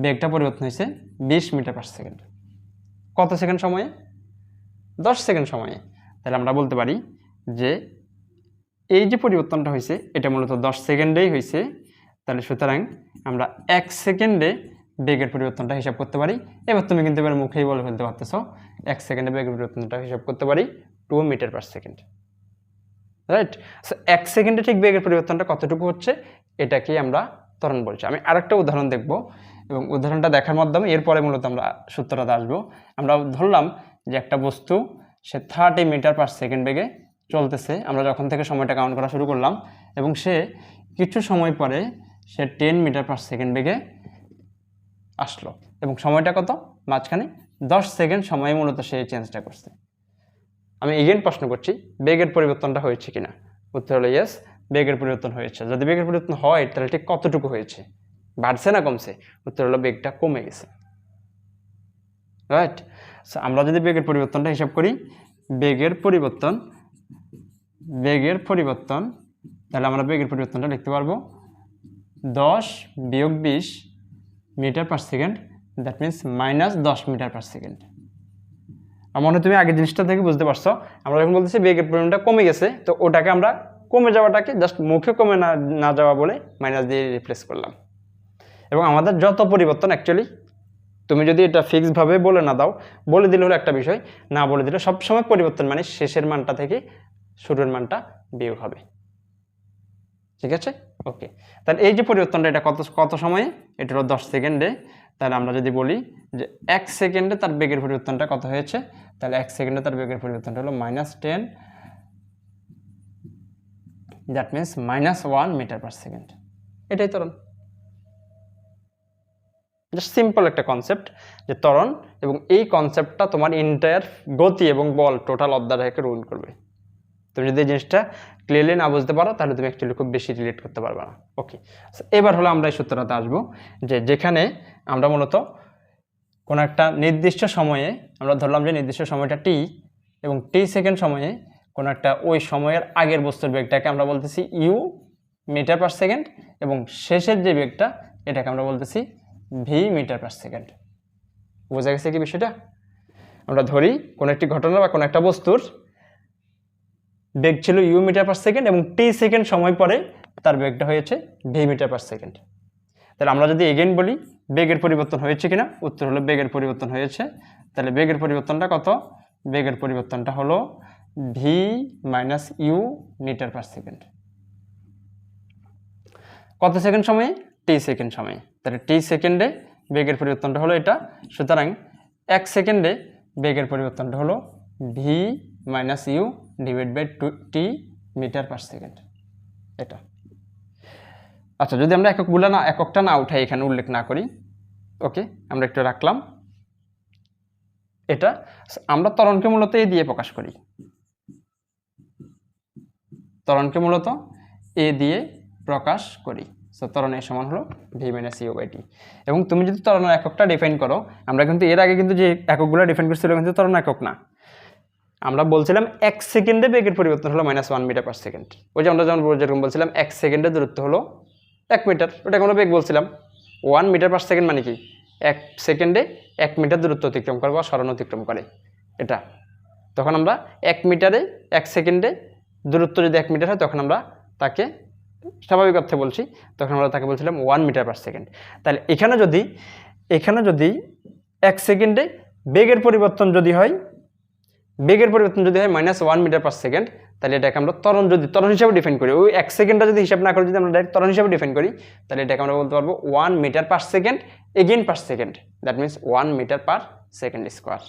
বেগটা পরিবর্তন হয়েছে 20 মিটার পার সেকেন্ড। কত সেকেন্ড সময়ে? 10 সেকেন্ড সময়ে। তাহলে আমরা বলতে পারি যে এই যে পরিবর্তনটা হয়েছে এটা মূলত 10 সেকেন্ডেই হয়েছে। তাহলে সুতরাং আমরা 1 সেকেন্ডে বেগের পরিবর্তনটা হিসাব করতে পারি। এবার তুমি কিন্তু এবার মুখেই বলে ফেলতে পারতেছ 1 সেকেন্ডে বেগের পরিবর্তনটা হিসাব করতে পারি 2 metre per second, right? So 1 সেকেন্ডে ঠিক বেগের পরিবর্তনটা কতটুকু হচ্ছে এটাকেই আমরা ত্বরণ বলছি। আমি আরেকটা উদাহরণ দেখব, এবং উদাহরণটা দেখার মাধ্যমে এরপরে মূলত আমরা সূত্রটাতে আসবো। আমরা ধরলাম যে একটা বস্তু সে 30 মিটার পার সেকেন্ড বেগে চলতেছে, আমরা যখন থেকে সময়টা কাউন্ট করা শুরু করলাম, এবং সে কিছু সময় পরে সে 10 মিটার পার সেকেন্ড বেগে আসলো, এবং সময়টা কত? মাঝখানে 10 সেকেন্ড সময়ে মূলত সে চেঞ্জটা করছে। আমি এগেন প্রশ্ন করছি, বেগের পরিবর্তনটা হয়েছে কিনা? উত্তর হলো ইয়েস, বেগের পরিবর্তন হয়েছে। যদি বেগের পরিবর্তন হয় তাহলে ঠিক কতটুকু হয়েছে? বাড়ছে না কমছে? উত্তর হলো বেগটা কমে গেছে, রাইট? সো আমরা যদি বেগের পরিবর্তনটা হিসাব করি, বেগের পরিবর্তন, তাহলে আমরা বেগের পরিবর্তনটা লিখতে পারবো 10 - 20 metre per second, that means -10 metre per second. আমার মনে হয় তুমি আগের জিনিসটা থেকে বুঝতে পারছো। আমরা যখন বলতেছি বেগের পরিমাণটা কমে গেছে, তো ওটাকে আমরা কমে যাওয়াটাকে জাস্ট মুখে কমে না যাওয়া বলে মাইনাস দিয়ে রিপ্লেস করলাম। এবং আমাদের যত পরিবর্তন অ্যাকচুয়ালি, তুমি যদি এটা ফিক্সডভাবে বলে না দাও, বলে দিলে হলো একটা বিষয়, না বলে দিলে সবসময় পরিবর্তন মানে শেষের মানটা থেকে শুরুর মানটা বিয়োগ হবে। ঠিক আছে, ওকে। তাহলে এই যে পরিবর্তনটা এটা কত সময়ে? এটা হলো 10 সেকেন্ডে। তাহলে আমরা যদি বলি যে 1 সেকেন্ডে তার বেগের পরিবর্তনটা কত হয়েছে, তাহলে 1 সেকেন্ডে তার বেগের পরিবর্তনটা হলো -10, that means -1 metre per second. এটাই ত্বরণ। জাস্ট সিম্পল একটা কনসেপ্ট যে ত্বরণ, এবং এই কনসেপ্টটা তোমার এন্টায়ার গতি এবং বল টোটাল অধ্যায়কে রুল করবে। তুমি যদি এই জিনিসটা ক্লিয়ারলি না বুঝতে পারো তাহলে তুমি অ্যাকচুয়ালি খুব বেশি রিলেট করতে পারবে না। ওকে, এবার হলো আমরা এই সূত্রটাতে আসবো, যে যেখানে আমরা মূলত কোনো একটা নির্দিষ্ট সময়ে, আমরা ধরলাম যে নির্দিষ্ট সময়টা টি, এবং টি সেকেন্ড সময়ে কোনো একটা ওই সময়ের আগের বস্তুর বেগটাকে আমরা বলতেছি ইউ মিটার পার সেকেন্ড, এবং শেষের যে বেগটা এটাকে আমরা বলতেছি ভি মিটার পার সেকেন্ড। বোঝা গেছে কি বিষয়টা? আমরা ধরি কোনো একটি ঘটনা বা কোনো একটা বস্তুর বেগ ছিল ইউ মিটার পার সেকেন্ড, এবং টি সেকেন্ড সময় পরে তার বেগটা হয়েছে ভি মিটার পার সেকেন্ড। তাহলে আমরা যদি এগেইন বলি বেগের পরিবর্তন হয়েছে কিনা, উত্তর হলো বেগের পরিবর্তন হয়েছে। তাহলে বেগের পরিবর্তনটা কত? বেগের পরিবর্তনটা হলো V minus U metre per second. কত সেকেন্ড সময়ে? টি সেকেন্ড সময়ে। তাহলে টি সেকেন্ডে বেগের পরিবর্তনটা হলো এটা। সুতরাং 1 সেকেন্ডে বেগের পরিবর্তনটা হলো V minus U divide by T metre per second. এটা আচ্ছা, যদি আমরা এককটা না উঠাই, এখানে উল্লেখ না করি, ওকে, আমরা একটু রাখলাম। এটা আমরা ত্বরণকে মূলত এ দিয়ে প্রকাশ করি, ত্বরণকে মূলত এ দিয়ে প্রকাশ করি। সো ত্বরণ এর সমান হলো V minus you by T. এবং তুমি যদি ত্বরণের এককটা ডিফাইন করো, আমরা কিন্তু এর আগে কিন্তু যে এককগুলো ডিফাইন করছিলাম কিন্তু ত্বরণ একক না, আমরা বলছিলাম 1 সেকেন্ডে বেগের পরিবর্তন হলো -1 মিটার পার সেকেন্ড। ওই যে আমরা যেরকম বলছিলাম 1 সেকেন্ডের দূরত্ব হলো 1 মিটার, ওটা কোনো বেগ বলছিলাম। 1 মিটার পার সেকেন্ড মানে কি 1 সেকেন্ডে 1 মিটার দূরত্ব অতিক্রম করে বা সরণ অতিক্রম করে এটা। তখন আমরা 1 মিটারে 1 সেকেন্ডে দূরত্ব যদি 1 মিটার হয়, তখন আমরা তাকে স্বাভাবিক অর্থে বলছি, তখন আমরা তাকে বলছিলাম 1 মিটার পার সেকেন্ড। তাহলে এখানে যদি 1 সেকেন্ডে বেগের পরিবর্তন যদি হয় -1 মিটার পার সেকেন্ড, তাহলে এটাকে আমরা ত্বরণ হিসাবে ডিফাইন করি। ওই 1 সেকেন্ডটা যদি হিসাব না করে যদি আমরা ডাইরেক্ট ত্বরণ হিসাবে ডিফাইন করি, তাহলে এটাকে আমরা বলতে পারবো 1 metre per second again per second, that means 1 metre per second square.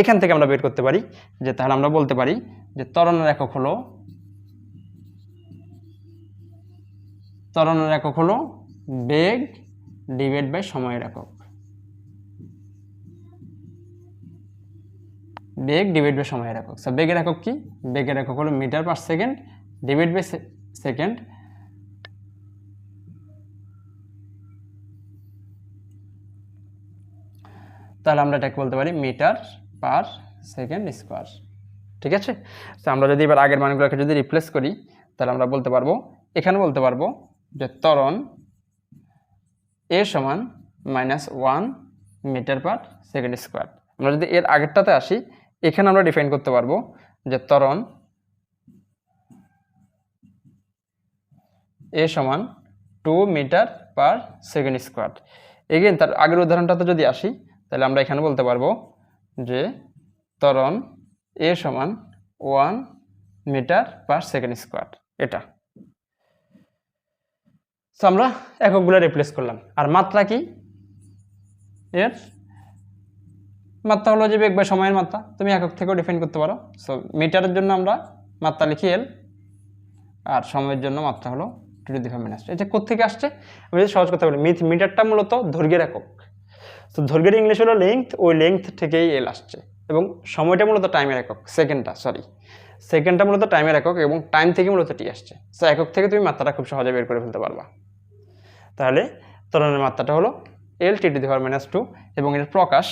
এখান থেকে আমরা বের করতে পারি যে, তাহলে আমরা বলতে পারি যে ত্বরণের একক হলো বেগ ডিভাইড বাই সময়ের একক। বেগ ডিভাইড বাই সময়ের একক। সো বেগের একক কি? বেগের একক হলো metre per second divide by second. তাহলে আমরা এটাকে বলতে পারি মিটার পার সেকেন্ড স্কোয়ার। ঠিক আছে? তো আমরা যদি এবার আগের মানগুলোকে যদি রিপ্লেস করি, তাহলে আমরা বলতে পারবো, এখানে বলতে পারবো যে ত্বরণ এ সমান -1 মিটার পার সেকেন্ড স্কোয়ার। আমরা যদি এর আগেরটাতে আসি, এখানে আমরা ডিফাইন করতে পারবো যে ত্বরণ এ সমান 2 metre per second square. Again তার আগের উদাহরণটাতে যদি আসি, তাহলে আমরা এখানে বলতে পারবো যে ত্বরণ এ সমান 1 মিটার পার সেকেন্ড স্কোয়ার। এটা সো আমরা এককগুলো রিপ্লেস করলাম। আর মাত্রা কি? এর মাত্রা হলো যে বেগ বা সময়ের মাত্রা, তুমি একক থেকেও ডিফাইন করতে পারো। সো মিটারের জন্য আমরা মাত্রা লিখি এল, আর সময়ের জন্য মাত্রা হলো ⁻²। এটা কোত্থেকে আসছে? আমি যদি সহজ কথা বলি, মিটারটা মূলত দৈর্ঘ্যের একক। তো দৈর্ঘ্যের ইংলিশ হলো লেংথ, ওই লেংথ থেকেই এল আসছে। এবং সময়টা মূলত টাইমের একক, সেকেন্ডটা মূলত টাইমের একক, এবং টাইম থেকে মূলত টি আসছে। সো একক থেকে তুমি মাত্রাটা খুব সহজে বের করে ফেলতে পারবা। তাহলে ত্বরণের মাত্রাটা হলো L⁻²। এবং এর প্রকাশ,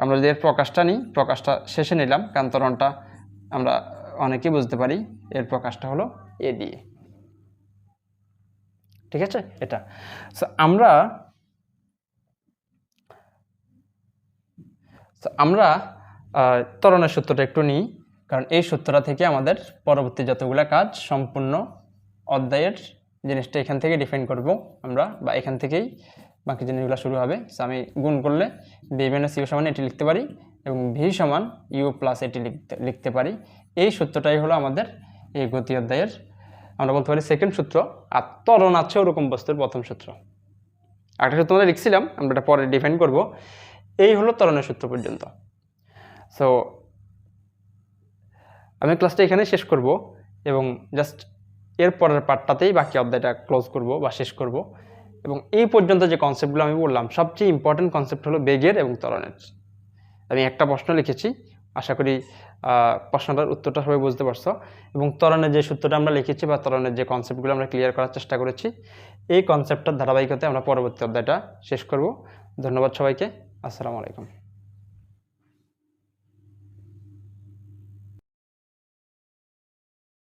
আমরা যদি এর প্রকাশটা নিই, প্রকাশটা শেষে নিলাম, কারণ ত্বরণটা আমরা অনেকেই বুঝতে পারি। এর প্রকাশটা হলো এ দিয়ে। ঠিক আছে? এটা সো আমরা ত্বরণের সূত্রটা একটু নিই, কারণ এই সূত্রটা থেকে আমাদের পরবর্তী যতগুলো কাজ সম্পূর্ণ অধ্যায়ের জিনিসটা এখান থেকে ডিফাইন করব আমরা, বা এখান থেকেই বাকি জিনিসগুলো শুরু হবে। সো আমি গুণ করলে ভি মাইনাস ইউ সমান এটি লিখতে পারি, এবং ভি সমান ইউ প্লাস এটি লিখতে পারি। এই সূত্রটাই হলো আমাদের এই গতি অধ্যায়ের, আমরা বলতে পারি, সেকেন্ড সূত্র। আর ত্বরণ আছে ওরকম বস্তুর প্রথম সূত্র। একটা সূত্র আমরা লিখছিলাম, আমরা এটা পরে ডিফাইন করব। এই হলো ত্বরণের সূত্র পর্যন্ত। সো আমি ক্লাসটা এখানে শেষ করব, এবং জাস্ট এর পরের পার্টটাতেই বাকি অধ্যায়টা ক্লোজ করব বা শেষ করব। এবং এই পর্যন্ত যে কনসেপ্টগুলো আমি বললাম, সবচেয়ে ইম্পর্টেন্ট কনসেপ্ট হলো বেগের এবং ত্বরণের। আমি একটা প্রশ্ন লিখেছি, আশা করি প্রশ্নটার উত্তরটা সবাই বুঝতে পারছো। এবং ত্বরণের যে সূত্রটা আমরা লিখেছি বা ত্বরণের যে কনসেপ্টগুলো আমরা ক্লিয়ার করার চেষ্টা করেছি, এই কনসেপ্টটার ধারাবাহিকতায় আমরা পরবর্তী অধ্যায়টা শেষ করব। ধন্যবাদ সবাইকে। আসসালামু আলাইকুম।